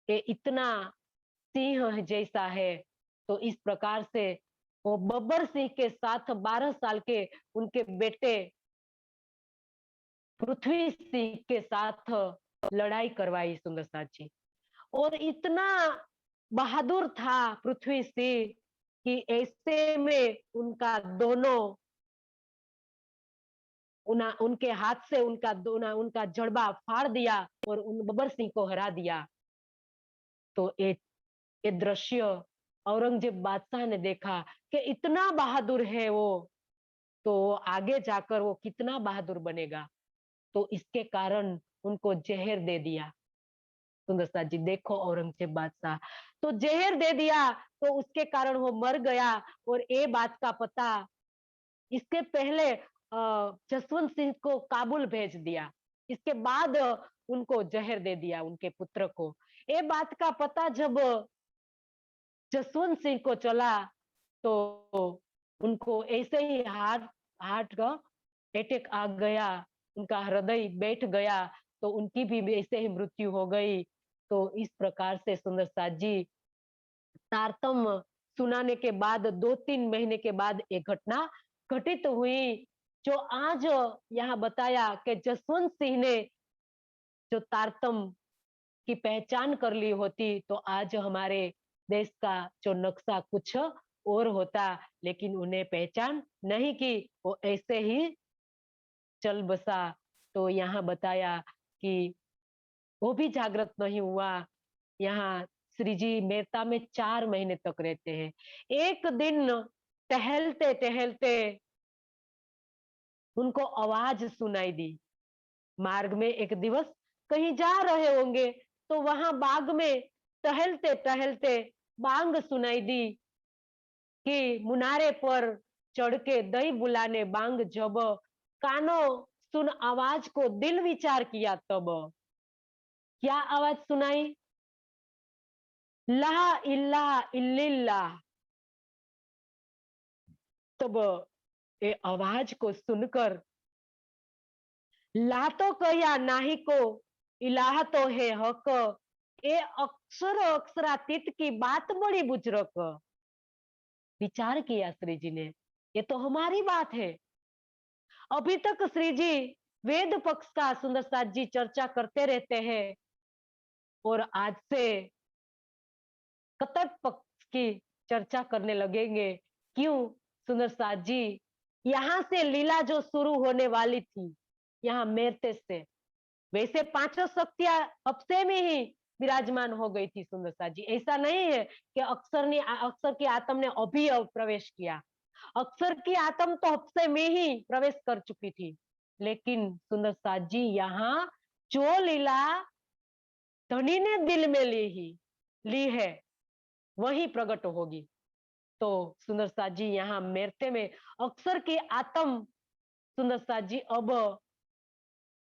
ये इतना सिंह जैसा है। तो इस प्रकार से वो बब्बर सिंह के साथ 12 साल के उनके बेटे पृथ्वी सिंह के साथ लड़ाई करवाई सुंदर साथ जी। और इतना बहादुर था पृथ्वी सिंह कि ऐसे में उनका दोनों उनके हाथ से उनका जड़बा फाड़ दिया और उन बब्बर सिंह को हरा दिया। तो ये दृश्य औरंगजेब बादशाह ने देखा कि इतना बहादुर है वो, तो आगे जाकर वो कितना बहादुर बनेगा। तो इसके कारण उनको जहर दे दिया। सुंदरसा जी देखो औरंगजेब बादशाह, तो जहर दे दिया, तो उसके कारण वो मर गया। और ये बात का पता इसके पहले जसवंत सिंह को काबुल भेज दिया, इसके बाद उनको जहर दे दिया उनके पुत्र को। ये बात का पता जब जसवंत सिंह को चला, तो उनको ऐसे ही हार्ट हार्ट का अटैक आ गया, उनका हृदय बैठ गया, तो उनकी भी ऐसे ही मृत्यु हो गई। तो इस प्रकार से सुंदर साथ जी तारतम सुनाने के बाद 2-3 महीने के बाद एक घटना घटित हुई, जो आज यहाँ बताया कि जसवंत सिंह ने जो तारतम की पहचान कर ली होती, तो आज हमारे देश का जो नक्शा कुछ और होता, लेकिन उन्हें पहचान नहीं की, वो ऐसे ही चल बसा। तो यहाँ बताया कि वो भी जागृत नहीं हुआ। यहाँ श्री जी मेहता में 4 महीने तक रहते हैं। एक दिन टहलते टहलते उनको आवाज सुनाई दी। मार्ग में एक दिवस कहीं जा रहे होंगे, तो वहां बाग में टहलते टहलते बांग सुनाई दी कि मुनारे पर चढ़ के दही बुलाने बांग जब, कानो सुन आवाज को दिल विचार किया तब। क्या आवाज सुनाई? ला इल्ला इल्लिल्लाह। तब ये आवाज को सुनकर ला तो कया नाही को, इलाह तो है हक, ये अक्षर अक्षरातीत की बात बड़ी बुजुर्ग। विचार किया श्री जी ने, ये तो हमारी बात है। अभी तक श्री जी वेद पक्ष का सुंदर साथ जी चर्चा करते रहते हैं, और आज से कतक पक्ष की चर्चा करने लगेंगे। क्यों? सुंदर साथ जी यहाँ से लीला जो शुरू होने वाली थी, यहाँ मेरते से, वैसे पांचों शक्तियां अब से में ही विराजमान हो गई थी सुंदर साथ जी। ऐसा नहीं है कि अक्षर की आत्म ने अभी प्रवेश किया। अक्षर की आत्म तो हफ्ते में ही प्रवेश कर चुकी थी, लेकिन सुंदर साथ जी यहाँ जो लीला धनी ने दिल में ली है, वही प्रकट होगी। तो सुंदर साथ जी यहाँ मेरते में अक्षर की आत्म सुंदर साथ जी अब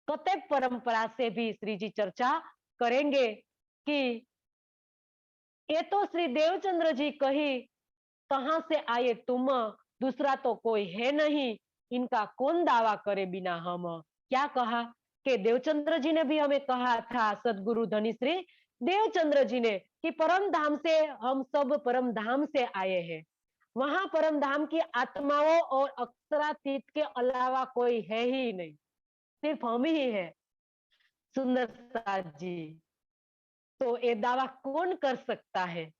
कतई परंपरा से भी श्री जी चर्चा करेंगे कि ये तो श्री देवचंद्र जी कही, कहां से आए तुम, दूसरा तो कोई है नहीं, इनका कौन दावा करे बिना हम। क्या कहा कि देवचंद्र जी ने भी हमें कहा था, सदगुरु धनी श्री देवचंद्र जी ने, कि परम धाम से हम सब परम धाम से आए हैं, वहां परम धाम की आत्माओं और अक्षरातीत के अलावा कोई है ही नहीं, सिर्फ हम ही है। सुंदर साथ जी, तो ये दावा कौन कर सकता है?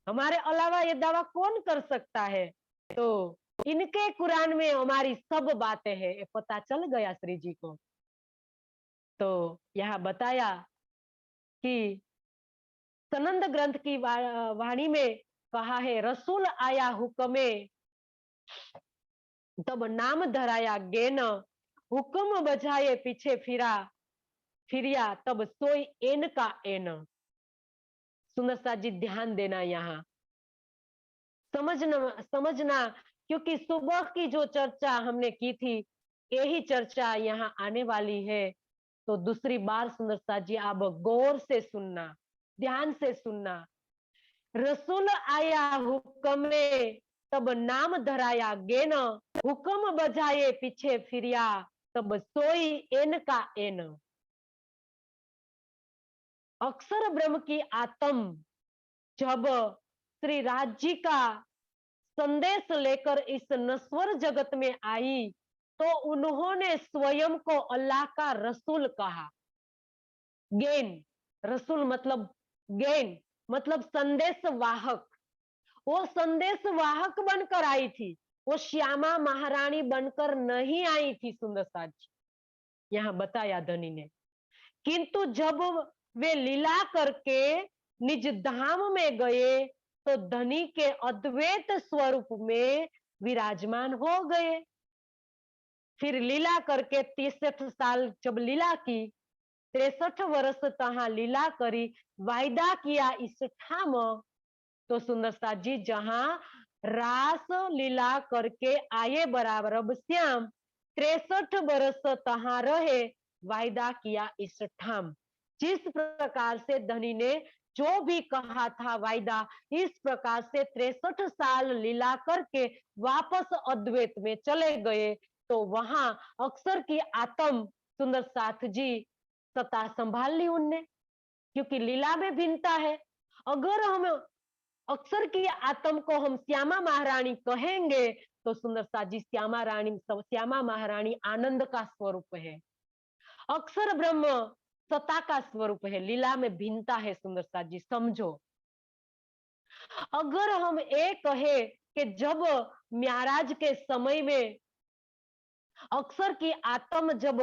हमारे अलावा ये दावा कौन कर सकता है? तो इनके कुरान में हमारी सब बातें हैं, ये पता चल गया श्री जी को। तो यहाँ बताया कि सनंद ग्रंथ की वाणी में कहा है, रसूल आया हुक्मे तब नाम धराया गेन, हुक्म बजाए पीछे फिरिया तब सोई एन का एन। सुंदर साथ जी ध्यान देना, यहाँ समझना, क्योंकि सुबह की जो चर्चा हमने की थी, यही चर्चा यहाँ आने वाली है। तो दूसरी बार सुंदर साथ जी आप गौर से सुनना, ध्यान से सुनना। रसूल आया हुक्मे तब नाम धराया गेन, हुक्म बजाए पीछे फिरिया तब सोई एन का एन। अक्षर ब्रह्म की आत्म जब श्री राज जी का संदेश लेकर इस नश्वर जगत में आई, तो उन्होंने स्वयं को अल्लाह का रसूल कहा। गेन, रसूल मतलब गेन, मतलब संदेश वाहक। वो संदेश वाहक बनकर आई थी, वो श्यामा महारानी बनकर नहीं आई थी सुंदरसा जी, यहाँ बताया धनी ने। किंतु जब वे लीला करके निज धाम में गए तो धनी के अद्वैत स्वरूप में विराजमान हो गए। फिर लीला करके 63 साल जब लीला की, 63 वर्ष तहा लीला करी, वायदा किया इस ठाम। तो सुंदरसा जी जहां रास लीला करके आए बराबर अब श्याम 63 वर्ष तहा रहे, वायदा किया इस ठाम। जिस प्रकार से धनी ने जो भी कहा था वायदा, इस प्रकार से 63 साल लीला करके वापस अद्वैत में चले गए। तो वहां अक्षर की आत्म सुंदर साथ जी सत्ता संभाल ली उनने, क्योंकि लीला में भिन्नता है। अगर हम अक्षर की आत्म को हम श्यामा महारानी कहेंगे तो सुंदर साथ जी श्यामा महारानी आनंद का स्वरूप है, अक्षर ब्रह्म सत्ता का स्वरूप है, लीला में भिन्नता है सुंदर साथ जी, समझो। अगर हम ये कहे कि जब महाराज के समय में अक्षर की आत्म जब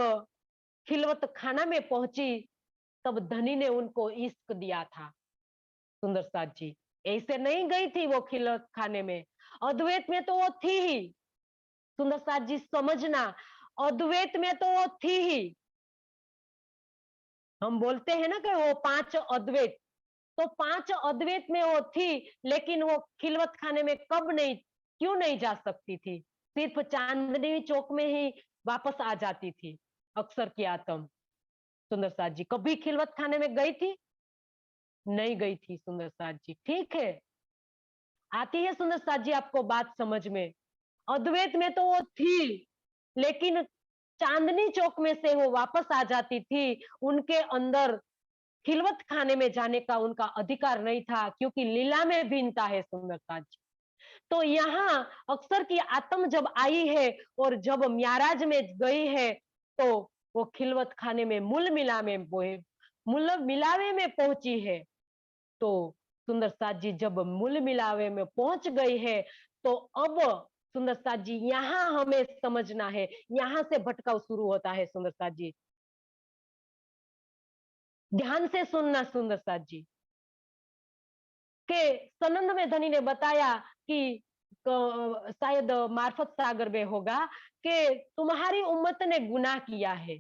खिलवत खाना में पहुंची, तब धनी ने उनको इश्क दिया था सुंदर साथ जी, ऐसे नहीं गई थी वो खिलवत खाने में, अद्वैत में तो वो थी ही। सुंदर साथ जी समझना, अद्वैत में तो वो थी ही। हम बोलते हैं ना कि वो 5 अद्वैत, तो 5 अद्वैत में वो थी, लेकिन वो खिलवत खाने में कब नहीं, क्यों नहीं जा सकती थी? सिर्फ चांदनी चौक में ही वापस आ जाती थी अक्षर की आत्म। सुंदर साथ जी कभी खिलवत खाने में गई थी? नहीं गई थी सुंदर साथ जी, ठीक है। आती है सुंदर साथ जी आपको बात समझ में? अद्वैत में तो वो थी, लेकिन चांदनी चौक में से वो वापस आ जाती थी, उनके अंदर खिलवत खाने में जाने का उनका अधिकार नहीं था, क्योंकि लीला में भिन्नता है सुंदर साथ जी। तो यहाँ अक्षर की आत्म जब आई है और जब म्याराज में गई है, तो वो खिलवत खाने में मूल मिलावे में पहुंची है। तो सुंदर साथ जी जब मूल मिलावे में पहुंच गई है, तो अब सुंदर साथ जी यहाँ हमें समझना है, यहाँ से भटकाव शुरू होता है सुंदर साथ जी, ध्यान से सुनना सुंदर साथ जी। के सनंद में धनी ने बताया कि शायद मार्फत सागर में होगा कि तुम्हारी उम्मत ने गुनाह किया है।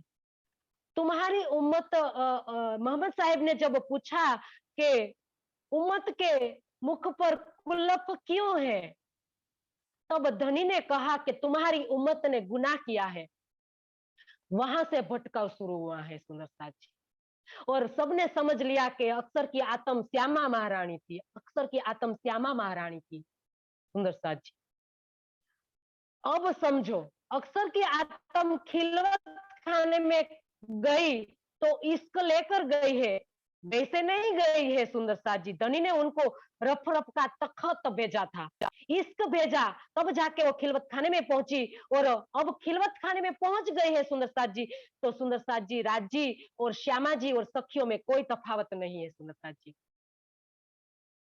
तुम्हारी उम्मत मोहम्मद साहब ने जब पूछा कि उम्मत के मुख पर कुल्लप क्यों है, तब धनी ने कहा कि तुम्हारी उम्मत ने गुनाह किया है। वहां से भटकाव शुरू हुआ है सुंदर साथ जी, और सबने समझ लिया कि अक्षर की आत्म श्यामा महारानी थी, अक्षर की आत्म श्यामा महारानी थी सुंदर साथ जी। अब समझो, अक्षर की आत्म खिलवत खाने में गई तो इश्क लेकर गई है, वैसे नहीं गई है सुंदर साथ जी। धनी ने उनको रफ रफ का तखत भेजा था, इश्क भेजा, तब जाके वो खिलवत खाने में पहुंची, और अब खिलवत खाने में पहुंच गई है सुंदर साथ जी। तो सुंदर साथ जी राज जी और श्यामा जी और सखियों में कोई तफावत नहीं है सुंदर साथ जी।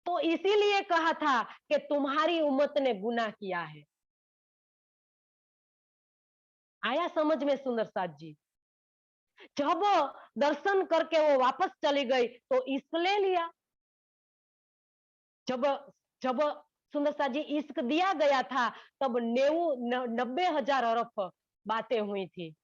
तो इसीलिए कहा था कि तुम्हारी उम्मत ने गुनाह किया है। आया समझ में सुंदर साथ जी? जब दर्शन करके वो वापस चली गई तो इश्क ले लिया। जब जब सुंदर साथ जी इश्क दिया गया था, तब 90,000 अरब बातें हुई थी।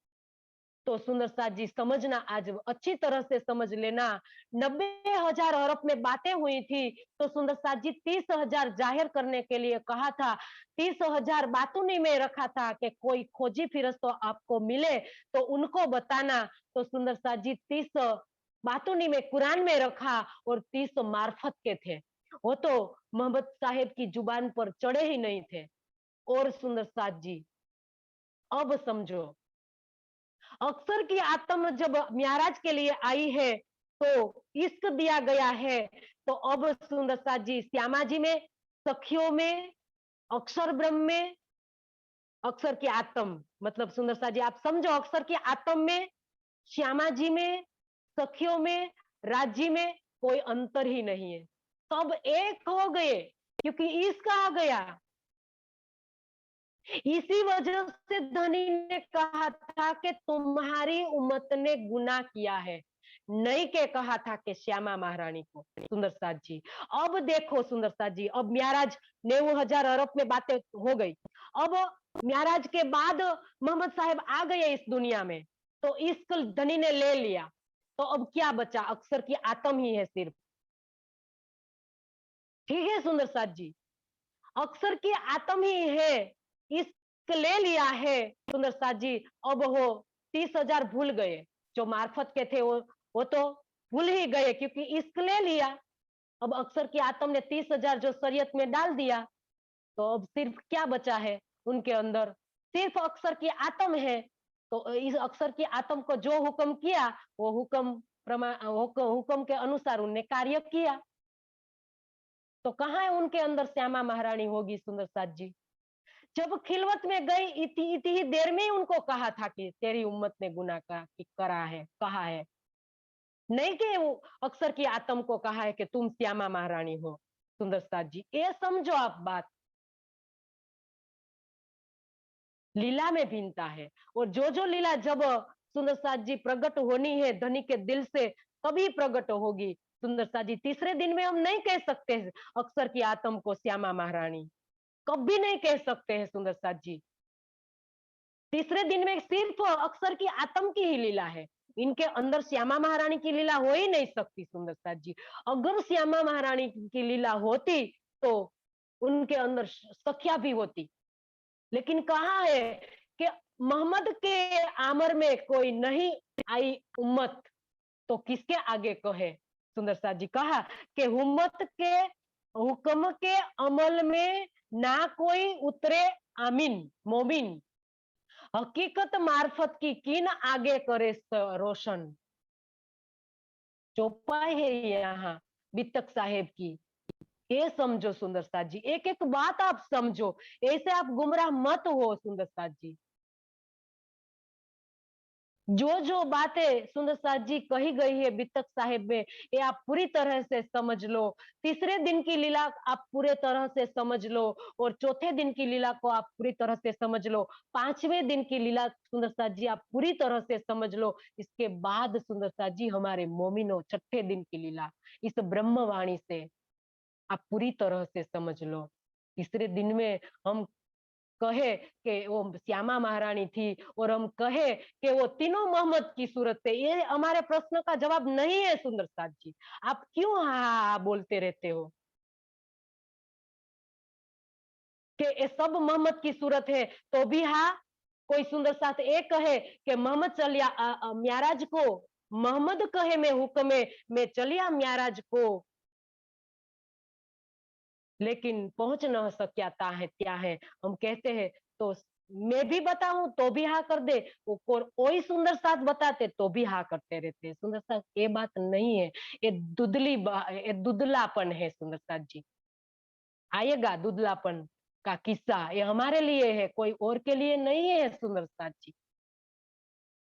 तो सुंदर साथ जी समझना, आज अच्छी तरह से समझ लेना, 90,000 अरब में बातें हुई थी। तो सुंदर साथ जी 30,000 जाहिर करने के लिए कहा था, 30,000 बातूनी में रखा था कि कोई खोजी फिरस तो आपको मिले तो उनको बताना। तो सुंदर साथ जी 30 बातूनी में कुरान में रखा और 30 मार्फत के थे, वो तो मोहम्मद साहेब की जुबान पर चढ़े ही नहीं थे। और सुंदर साथ जी अब समझो, अक्सर की आत्म जब म्याराज के लिए आई है तो इश्क दिया गया है। तो अब सुंदर साथ जी श्यामा जी में, सखियों में, अक्षर ब्रह्म में, अक्षर की आत्म मतलब सुंदर साथ जी आप समझो, अक्षर की आत्म में, श्यामा जी में, सखियों में, राज्य में कोई अंतर ही नहीं है। सब एक हो गए, क्योंकि इसका आ गया। इसी वजह से धनी ने कहा था कि तुम्हारी उम्मत ने गुनाह किया है, नहीं के कहा था कि श्यामा महारानी को। सुंदर साथ जी, अब देखो सुंदर साथ जी, अब महाराज 90,000 अरब में बातें हो गई। अब महाराज के बाद मोहम्मद साहब आ गए इस दुनिया में, तो इस धनी ने ले लिया, तो अब क्या बचा? अक्सर की आत्म ही है सिर्फ। ठीक है सुंदर साथ जी, अक्सर की आत्म ही है, इस ले लिया है सुंदर साथ जी। अब वो 30,000 भूल गए, जो मार्फत के थे वो तो भूल ही गए, क्योंकि इश्क ले लिया। अब अक्सर की आत्म ने 30,000 जो शरीयत में डाल दिया, तो अब सिर्फ क्या बचा है उनके अंदर? सिर्फ अक्सर की आत्म है। तो इस अक्सर की आत्म को जो हुक्म किया, वो हुक्म के अनुसार उनने कार्य किया। तो कहाँ है उनके अंदर श्यामा महारानी होगी सुंदर साथ जी? जब खिलवत में गई, इतनी इतनी ही देर में ही उनको कहा था कि तेरी उम्मत ने गुनाह करा है, कहा है। नहीं कि वो अक्सर की आत्म को कहा है कि तुम श्यामा महारानी हो। सुंदर साथ जी, ये समझो आप बात। लीला में भिन्नता है, और जो लीला जब सुंदर साथ जी प्रकट होनी है धनी के दिल से, तभी प्रकट होगी। सुंदर साथ जी, तीसरे दिन में हम नहीं कह सकते अक्सर की आत्म को श्यामा महारानी, कभी नहीं कह सकते हैं सुंदर साथ जी। तीसरे दिन में सिर्फ अक्सर की आत्म की ही लीला है, इनके अंदर श्यामा महारानी की लीला हो ही नहीं सकती सुंदर साथ जी। अगर श्यामा महारानी की लीला होती तो उनके अंदर सख्या भी होती, लेकिन कहा है कि मोहम्मद के आमर में कोई नहीं आई उम्मत, तो किसके आगे कहे? सुंदर साथ जी कहा कि उम्मत के हुक्म के अमल में ना कोई उतरे आमीन मोमिन, हकीकत मार्फत की किन आगे करे रोशन। चौपाई है यहाँ बितक साहेब की, ये समझो सुंदर साथ जी, एक एक बात आप समझो, ऐसे आप गुमराह मत हो सुंदर साथ जी। जो बातें सुंदर साथ जी कही गई है बितक साहेब में, ये आप पूरी तरह से समझ लो। तीसरे दिन की लीला आप पूरे तरह से समझ लो, और चौथे दिन की लीला को आप पूरी तरह से समझ लो, पांचवें दिन की लीला सुंदर साथ जी आप पूरी तरह से समझ लो। इसके बाद सुंदर साथ जी हमारे मोमिनो छठे दिन की लीला इस ब्रह्मवाणी से आप पूरी तरह से समझ लो। तीसरे दिन में हम कहे कि वो श्यामा महारानी थी, और हम कहे कि वो तीनों मोहम्मद की सूरत थे, ये हमारे प्रश्न का जवाब नहीं है सुंदर साथ जी। आप क्यों हाँ बोलते रहते हो कि ये सब मोहम्मद की सूरत है? तो भी हाँ, कोई सुंदर साथ एक कहे कि मोहम्मद चलिया म्याराज को, मोहम्मद कहे मैं हुक्म में चलिया म्याराज को, लेकिन पहुंच न सक्याता है क्या है, हम कहते हैं तो मैं भी बताऊं तो भी हाँ कर दे, कोई सुंदर साथ बताते तो भी हाँ करते रहते हैं। सुंदर साथ ये बात नहीं है, ये ये दुधलापन है सुंदर साथ जी। आएगा दुधलापन का किस्सा, ये हमारे लिए है, कोई और के लिए नहीं है सुंदर साथ जी।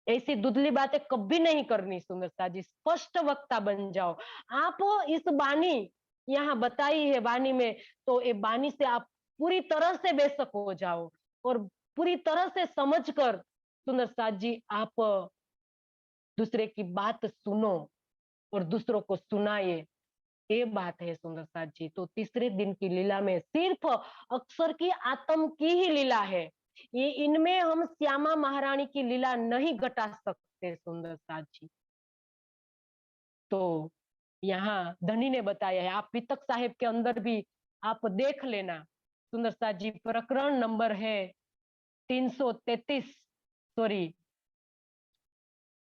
ऐसी दुधली बातें कभी नहीं करनी सुंदर साथ जी, स्पष्ट वक्ता बन जाओ आप। इस बानी यहाँ बताई है वाणी में, तो ये बानी से आप पूरी तरह से बेशक हो जाओ, और पूरी तरह से समझकर सुंदर साथ जी आप दूसरे की बात सुनो और दूसरों को सुनाए, ये बात है सुंदर साथ जी। तो तीसरे दिन की लीला में सिर्फ अक्सर की आत्म की ही लीला है, ये इनमें हम श्यामा महारानी की लीला नहीं घटा सकते सुंदर साथ जी। तो यहाँ धनी ने बताया है, आप पितक साहेब के अंदर भी आप देख लेना सुंदर साथ जी। प्रकरण नंबर है 333, सॉरी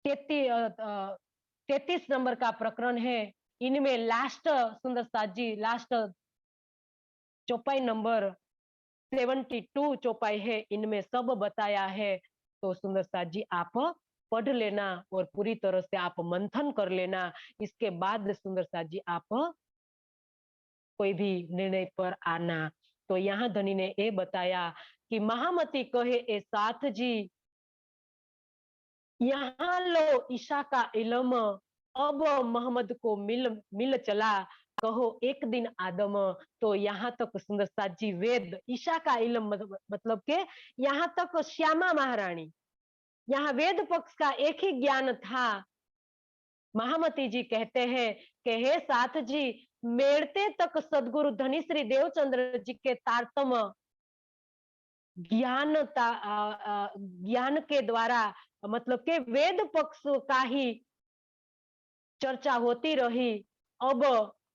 33 नंबर का प्रकरण है। इनमें लास्ट सुंदर साथ जी, लास्ट चौपाई नंबर 72 चौपाई है, इनमें सब बताया है। तो सुंदर साथ जी आप पढ़ लेना और पूरी तरह से आप मंथन कर लेना, इसके बाद सुंदर साथ जी आप कोई भी निर्णय पर आना। तो यहाँ धनी ने ये बताया कि महामती कहे ए साथ जी, यहाँ लो ईशा का इल्म, अब मोहम्मद को मिल मिल चला, कहो एक दिन आदम। तो यहाँ तक सुंदर साथ जी वेद ईशा का इल्म मतलब के यहाँ तक श्यामा महारानी, यहाँ वेद पक्ष का एक ही ज्ञान था। महामती जी कहते हैं कि हे साथ जी, मेड़ते तक सदगुरु धनी श्री देवचंद्र जी के तारतम ज्ञान के द्वारा मतलब के वेद पक्ष का ही चर्चा होती रही। अब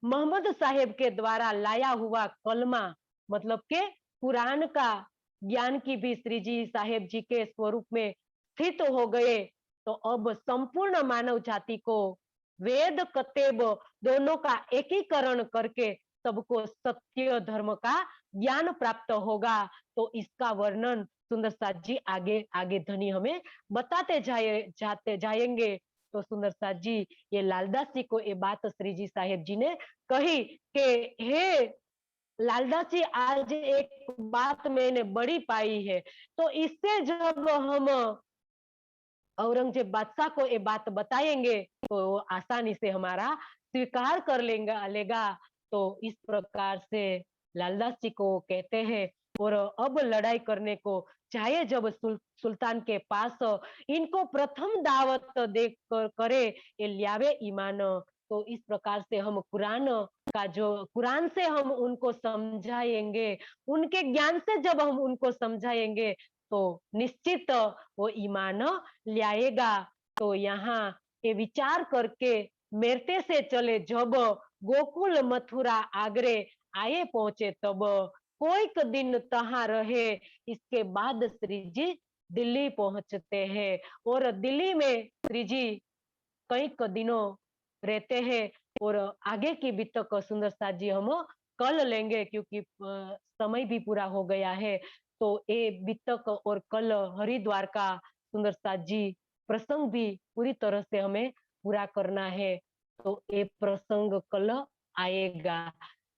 मोहम्मद साहेब के द्वारा लाया हुआ कलमा मतलब के कुरान का ज्ञान की भी श्री जी साहेब जी के स्वरूप में स्थित हो गए। तो अब संपूर्ण मानव जाति को वेद कतेब दोनों का एकीकरण करके सबको सत्य धर्म का ज्ञान प्राप्त होगा। तो इसका वर्णन सुंदर साथ जी आगे आगे धनी हमें बताते जाते जाएंगे। तो सुंदर साथ जी ये लालदास जी को ये बात श्री जी साहेब जी ने कही कि हे लालदास जी, आज एक बात मैंने बड़ी पाई है। तो इससे जब हम औरंगजेब बादशाह को ये बात बताएंगे तो आसानी से हमारा स्वीकार कर लेगा। तो इस प्रकार से लालदास जी को कहते हैं और अब लड़ाई करने को चाहे जब सुल्तान के पास इनको प्रथम दावत दे करे ये लियावे ईमान। तो इस प्रकार से हम कुरान का जो कुरान से हम उनको समझाएंगे, उनके ज्ञान से जब हम उनको समझाएंगे तो निश्चित वो ईमान लाएगा। तो यहाँ ये विचार करके मेरते से चले जब गोकुल मथुरा आगरे आए पहुंचे तब कोई दिन तहां रहे। इसके बाद श्री जी दिल्ली पहुंचते हैं और दिल्ली में श्री जी कई दिनों रहते हैं। और आगे की भी तक सुंदर साथ जी हम कल लेंगे क्योंकि समय भी पूरा हो गया है। तो ये बितक और कल हरिद्वार का सुंदर साथ जी प्रसंग भी पूरी तरह से हमें पूरा करना है। तो ये प्रसंग कल आएगा।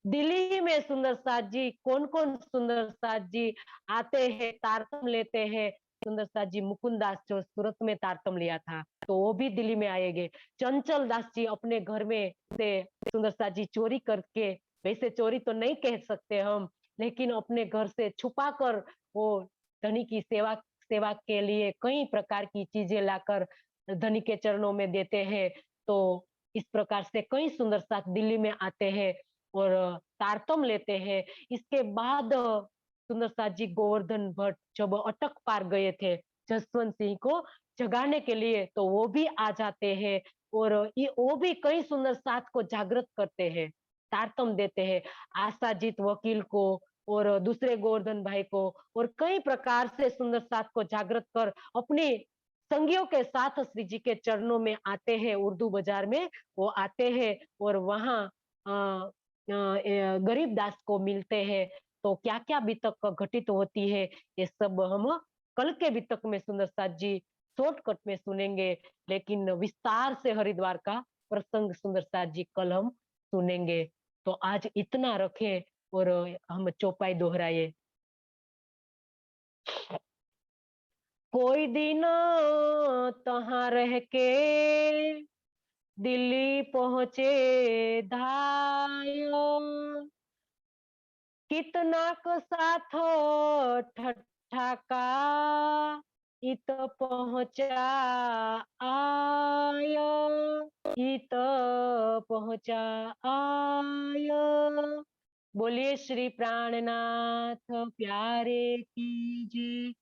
दिल्ली में सुंदर साथ जी कौन कौन सुंदर साथ जी आते हैं, तारतम लेते हैं। सुंदर साथ जी मुकुंद दास जो सूरत में तारतम लिया था तो वो भी दिल्ली में आएंगे। चंचल दास जी अपने घर में से सुंदर साथ जी चोरी करके, वैसे चोरी तो नहीं कह सकते हम, लेकिन अपने घर से छुपा कर वो धनी की सेवा सेवा के लिए कई प्रकार की चीजें लाकर धनी के चरणों में देते हैं। तो इस प्रकार से कई सुंदर साथ दिल्ली में आते हैं और तारतम लेते हैं। इसके बाद सुंदर साथ जी गोवर्धन भट्ट जब अटक पार गए थे जसवंत सिंह को जगाने के लिए तो वो भी आ जाते हैं और ये वो भी कई सुंदर साथ को जागृत करते हैं, तारतम देते हैं आशाजीत वकील को और दूसरे गोवर्धन भाई को। और कई प्रकार से सुंदर साथ को जागृत कर अपनी संगियों के साथ श्री जी के चरणों में आते हैं। उर्दू बाजार में वो आते हैं और वहाँ गरीब दास को मिलते हैं। तो क्या क्या बीतक घटित होती है ये सब हम कल के बीतक में सुंदर साथ जी शॉर्टकट में सुनेंगे, लेकिन विस्तार से हरिद्वार का प्रसंग सुंदर साथ जी कल हम सुनेंगे। तो आज इतना रखें और हम चौपाई दोहराए। कोई दिन तहां रह के दिल्ली पहुंचे धायो, कितना को साथ ठट्ठा का इत पहुंचा आयो, इत पहुंचा आयो। बोलिए श्री प्राणनाथ प्यारे की जय।